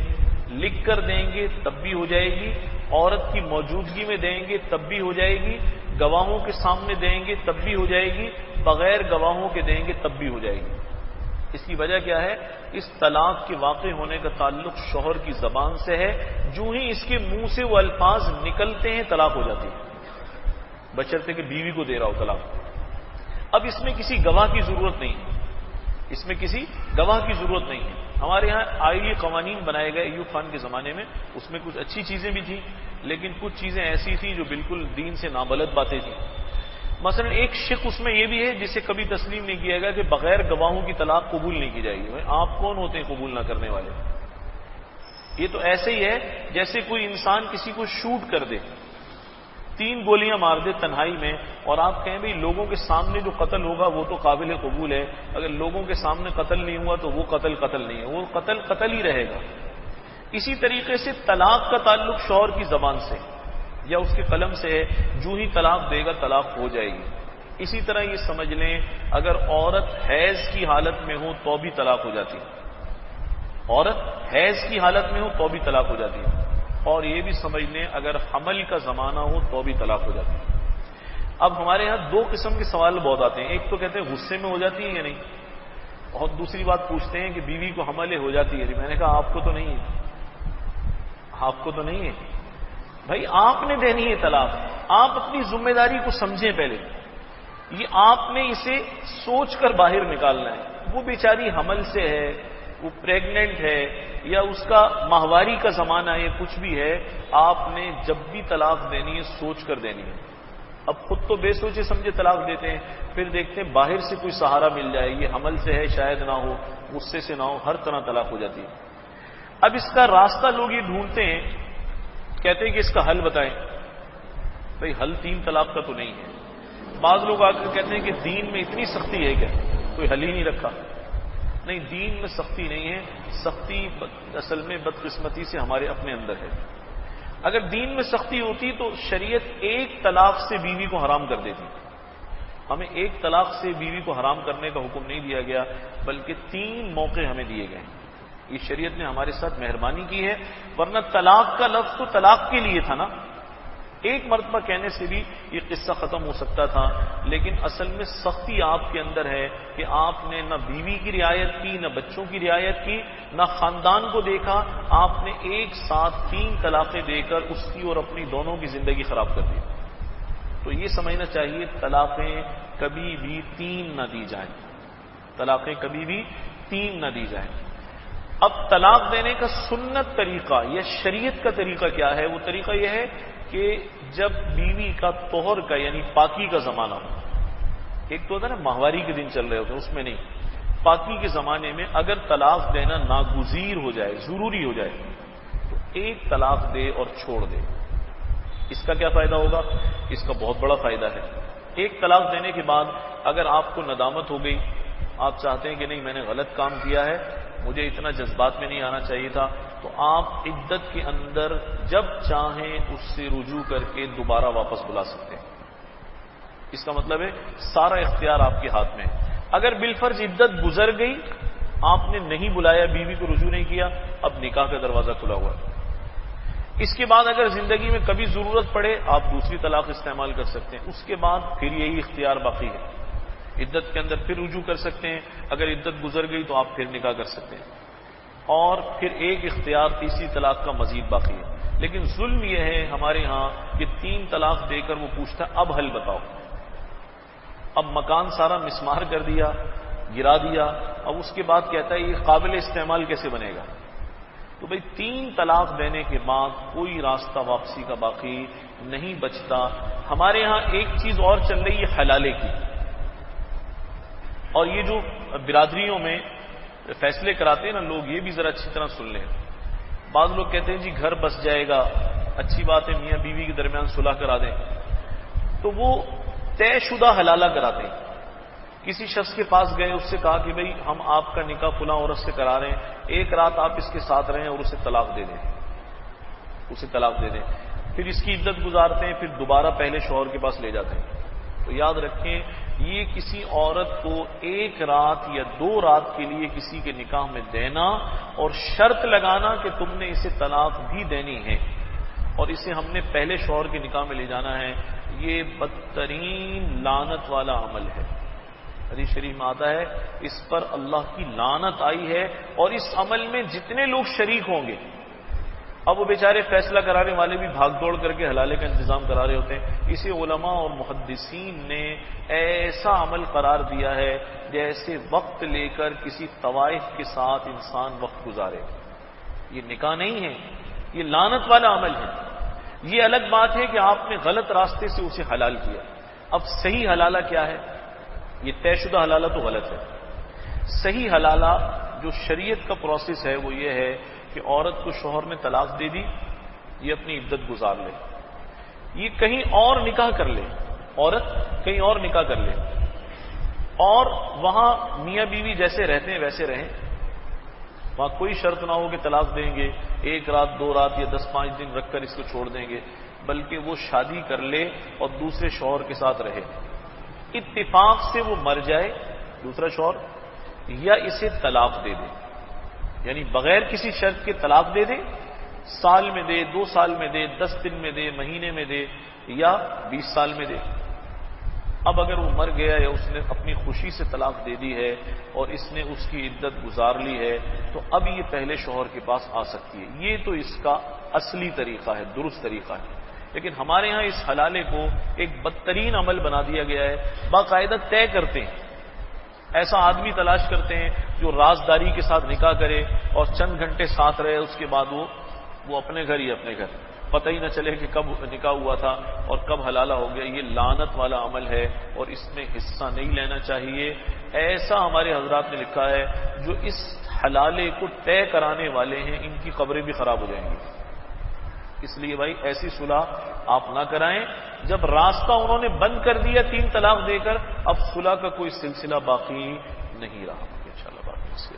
لکھ کر دیں گے تب بھی ہو جائے گی، عورت کی موجودگی میں دیں گے تب بھی ہو جائے گی، گواہوں کے سامنے دیں گے تب بھی ہو جائے گی، بغیر گواہوں کے دیں گے تب بھی ہو جائے گی. اس کی وجہ کیا ہے؟ اس طلاق کے واقع ہونے کا تعلق شوہر کی زبان سے ہے. جو ہی اس کے منہ سے وہ الفاظ نکلتے ہیں طلاق ہو جاتی ہے، بشرطے کہ بیوی کو دے رہا ہو طلاق. اب اس میں کسی گواہ کی ضرورت نہیں ہے، اس میں کسی گواہ کی ضرورت نہیں ہے. ہمارے ہاں آئلی قوانین بنائے گئے ایوب خان کے زمانے میں، اس میں کچھ اچھی چیزیں بھی تھیں لیکن کچھ چیزیں ایسی تھیں جو بالکل دین سے نابلد باتیں تھیں. مثلا ایک شق اس میں یہ بھی ہے جسے کبھی تسلیم نہیں کیا گیا کہ بغیر گواہوں کی طلاق قبول نہیں کی جائے گی. آپ کون ہوتے ہیں قبول نہ کرنے والے؟ یہ تو ایسے ہی ہے جیسے کوئی انسان کسی کو شوٹ کر دے، 3 گولیاں مار دے تنہائی میں، اور آپ کہیں بھائی لوگوں کے سامنے جو قتل ہوگا وہ تو قابل قبول ہے، اگر لوگوں کے سامنے قتل نہیں ہوا تو وہ قتل نہیں ہے، وہ قتل ہی رہے گا. اسی طریقے سے طلاق کا تعلق شوہر کی زبان سے یا اس کے قلم سے ہے. جو ہی طلاق دے گا طلاق ہو جائے گی. اسی طرح یہ سمجھ لیں اگر عورت حیض کی حالت میں ہو تو بھی طلاق ہو جاتی ہے. عورت حیض کی حالت میں ہو تو بھی طلاق ہو جاتی ہے. اور یہ بھی سمجھ لیں اگر حمل کا زمانہ ہو تو بھی طلاق ہو جاتی ہے. اب ہمارے یہاں 2 قسم کے سوال بہت آتے ہیں. ایک تو کہتے ہیں غصے میں ہو جاتی ہے یا نہیں، اور دوسری بات پوچھتے ہیں کہ بیوی کو حمل ہو جاتی ہے. میں نے کہا آپ کو تو نہیں ہے. آپ کو تو نہیں ہے بھائی، آپ نے دینی ہے طلاق. آپ اپنی ذمہ داری کو سمجھیں پہلے. یہ آپ نے اسے سوچ کر باہر نکالنا ہے. وہ بیچاری حمل سے ہے، وہ پریگننٹ ہے، یا اس کا ماہواری کا زمانہ ہے، کچھ بھی ہے، آپ نے جب بھی طلاق دینی ہے سوچ کر دینی ہے. اب خود تو بے سوچے سمجھے طلاق دیتے ہیں، پھر دیکھتے ہیں باہر سے کوئی سہارا مل جائے، یہ حمل سے ہے شاید نہ ہو، غصے سے نہ ہو، ہر طرح طلاق ہو جاتی ہے. اب اس کا راستہ لوگ یہ ڈھونڈتے ہیں، کہتے ہیں کہ اس کا حل بتائیں. بھئی حل 3 طلاق کا تو نہیں ہے. بعض لوگ آ کر کہتے ہیں کہ دین میں اتنی سختی ہے کیا، کوئی حل ہی نہیں رکھا. نہیں، دین میں سختی نہیں ہے. سختی اصل میں بدقسمتی سے ہمارے اپنے اندر ہے. اگر دین میں سختی ہوتی تو شریعت 1 طلاق سے بیوی کو حرام کر دیتی. ہمیں 1 طلاق سے بیوی کو حرام کرنے کا حکم نہیں دیا گیا، بلکہ 3 موقع ہمیں دیے گئے ہیں. یہ شریعت نے ہمارے ساتھ مہربانی کی ہے، ورنہ طلاق کا لفظ تو طلاق کے لیے تھا نا. 1 مرتبہ کہنے سے بھی یہ قصہ ختم ہو سکتا تھا. لیکن اصل میں سختی آپ کے اندر ہے کہ آپ نے نہ بیوی کی رعایت کی، نہ بچوں کی رعایت کی، نہ خاندان کو دیکھا. آپ نے ایک ساتھ 3 طلاقیں دے کر اس کی اور اپنی دونوں کی زندگی خراب کر دی. تو یہ سمجھنا چاہیے طلاقیں کبھی بھی 3 نہ دی جائیں. طلاقیں کبھی بھی 3 نہ دی جائیں. اب طلاق دینے کا سنت طریقہ یا شریعت کا طریقہ کیا ہے؟ وہ طریقہ یہ ہے کہ جب بیوی کا طہر کا یعنی پاکی کا زمانہ ہو. ایک تو ہوتا ہے نا ماہواری کے دن چل رہے ہوتے ہیں، اس میں نہیں. پاکی کے زمانے میں اگر طلاق دینا ناگزیر ہو جائے، ضروری ہو جائے، تو 1 طلاق دے اور چھوڑ دے. اس کا کیا فائدہ ہوگا؟ اس کا بہت بڑا فائدہ ہے. 1 طلاق دینے کے بعد اگر آپ کو ندامت ہو گئی، آپ چاہتے ہیں کہ نہیں میں نے غلط کام کیا ہے، مجھے اتنا جذبات میں نہیں آنا چاہیے تھا، تو آپ عدت کے اندر جب چاہیں اس سے رجوع کر کے دوبارہ واپس بلا سکتے ہیں. اس کا مطلب ہے سارا اختیار آپ کے ہاتھ میں ہے. اگر بالفرض عدت گزر گئی، آپ نے نہیں بلایا، بیوی کو رجوع نہیں کیا، اب نکاح کا دروازہ کھلا ہوا ہے. اس کے بعد اگر زندگی میں کبھی ضرورت پڑے آپ دوسری طلاق استعمال کر سکتے ہیں. اس کے بعد پھر یہی اختیار باقی ہے. عدت کے اندر پھر رجوع کر سکتے ہیں، اگر عدت گزر گئی تو آپ پھر نکاح کر سکتے ہیں. اور پھر ایک اختیار تیسری طلاق کا مزید باقی ہے. لیکن ظلم یہ ہے ہمارے ہاں کہ 3 طلاق دے کر وہ پوچھتا ہے اب حل بتاؤ. اب مکان سارا مسمار کر دیا، گرا دیا، اب اس کے بعد کہتا ہے یہ قابل استعمال کیسے بنے گا؟ تو بھئی 3 طلاق دینے کے بعد کوئی راستہ واپسی کا باقی نہیں بچتا. ہمارے ہاں ایک چیز اور چل رہی ہے حلالے کی. اور یہ جو برادریوں میں فیصلے کراتے ہیں نا لوگ، یہ بھی ذرا اچھی طرح سن لیں. بعض لوگ کہتے ہیں جی گھر بس جائے گا، اچھی بات ہے، میاں بیوی کے درمیان صلح کرا دیں. تو وہ طے شدہ حلالہ کراتے ہیں. کسی شخص کے پاس گئے، اس سے کہا کہ بھئی ہم آپ کا نکاح فلاں عورت سے کرا رہے ہیں، 1 رات آپ اس کے ساتھ رہیں اور اسے طلاق دے دیں. پھر اس کی عدت گزارتے ہیں، پھر دوبارہ پہلے شوہر کے پاس لے جاتے ہیں. تو یاد رکھیں یہ کسی عورت کو 1 رات یا 2 رات کے لیے کسی کے نکاح میں دینا اور شرط لگانا کہ تم نے اسے طلاق بھی دینی ہے اور اسے ہم نے پہلے شوہر کے نکاح میں لے جانا ہے، یہ بدترین لعنت والا عمل ہے. حدیث شریف میں آتا ہے اس پر اللہ کی لعنت آئی ہے. اور اس عمل میں جتنے لوگ شریک ہوں گے، اب وہ بیچارے فیصلہ کرانے والے بھی بھاگ دوڑ کر کے حلالے کا انتظام کرا رہے ہوتے ہیں. اسے علماء اور محدثین نے ایسا عمل قرار دیا ہے جیسے وقت لے کر کسی طوائف کے ساتھ انسان وقت گزارے. یہ نکاح نہیں ہے، یہ لعنت والا عمل ہے. یہ الگ بات ہے کہ آپ نے غلط راستے سے اسے حلال کیا. اب صحیح حلالہ کیا ہے؟ یہ طے شدہ حلالہ تو غلط ہے. صحیح حلالہ جو شریعت کا پروسیس ہے وہ یہ ہے کہ عورت کو شوہر نے طلاق دے دی، یہ اپنی عدت گزار لے، یہ کہیں اور نکاح کر لے، عورت کہیں اور نکاح کر لے اور وہاں میاں بیوی جیسے رہتے ہیں ویسے رہیں. وہاں کوئی شرط نہ ہو کہ طلاق دیں گے 1 رات 2 رات یا 10-5 دن رکھ کر اس کو چھوڑ دیں گے، بلکہ وہ شادی کر لے اور دوسرے شوہر کے ساتھ رہے. اتفاق سے وہ مر جائے دوسرا شوہر یا اسے طلاق دے دے، یعنی بغیر کسی شرط کے طلاق دے دے. سال میں دے، 2 سال میں دے، 10 دن میں دے، مہینے میں دے یا 20 سال میں دے. اب اگر وہ مر گیا یا اس نے اپنی خوشی سے طلاق دے دی ہے اور اس نے اس کی عدت گزار لی ہے تو اب یہ پہلے شوہر کے پاس آ سکتی ہے. یہ تو اس کا اصلی طریقہ ہے، درست طریقہ ہے. لیکن ہمارے ہاں اس حلالے کو ایک بدترین عمل بنا دیا گیا ہے. باقاعدہ طے کرتے ہیں، ایسا آدمی تلاش کرتے ہیں جو رازداری کے ساتھ نکاح کرے اور چند گھنٹے ساتھ رہے، اس کے بعد وہ اپنے گھر ہی اپنے گھر، پتہ ہی نہ چلے کہ کب نکاح ہوا تھا اور کب حلالہ ہو گیا. یہ لعنت والا عمل ہے اور اس میں حصہ نہیں لینا چاہیے. ایسا ہمارے حضرات نے لکھا ہے جو اس حلالے کو طے کرانے والے ہیں ان کی قبریں بھی خراب ہو جائیں گی. اس لیے بھائی ایسی صلح آپ نہ کرائیں. جب راستہ انہوں نے بند کر دیا 3 طلاق دے کر، اب صلح کا کوئی سلسلہ باقی نہیں رہا. انشاءاللہ بات اس کے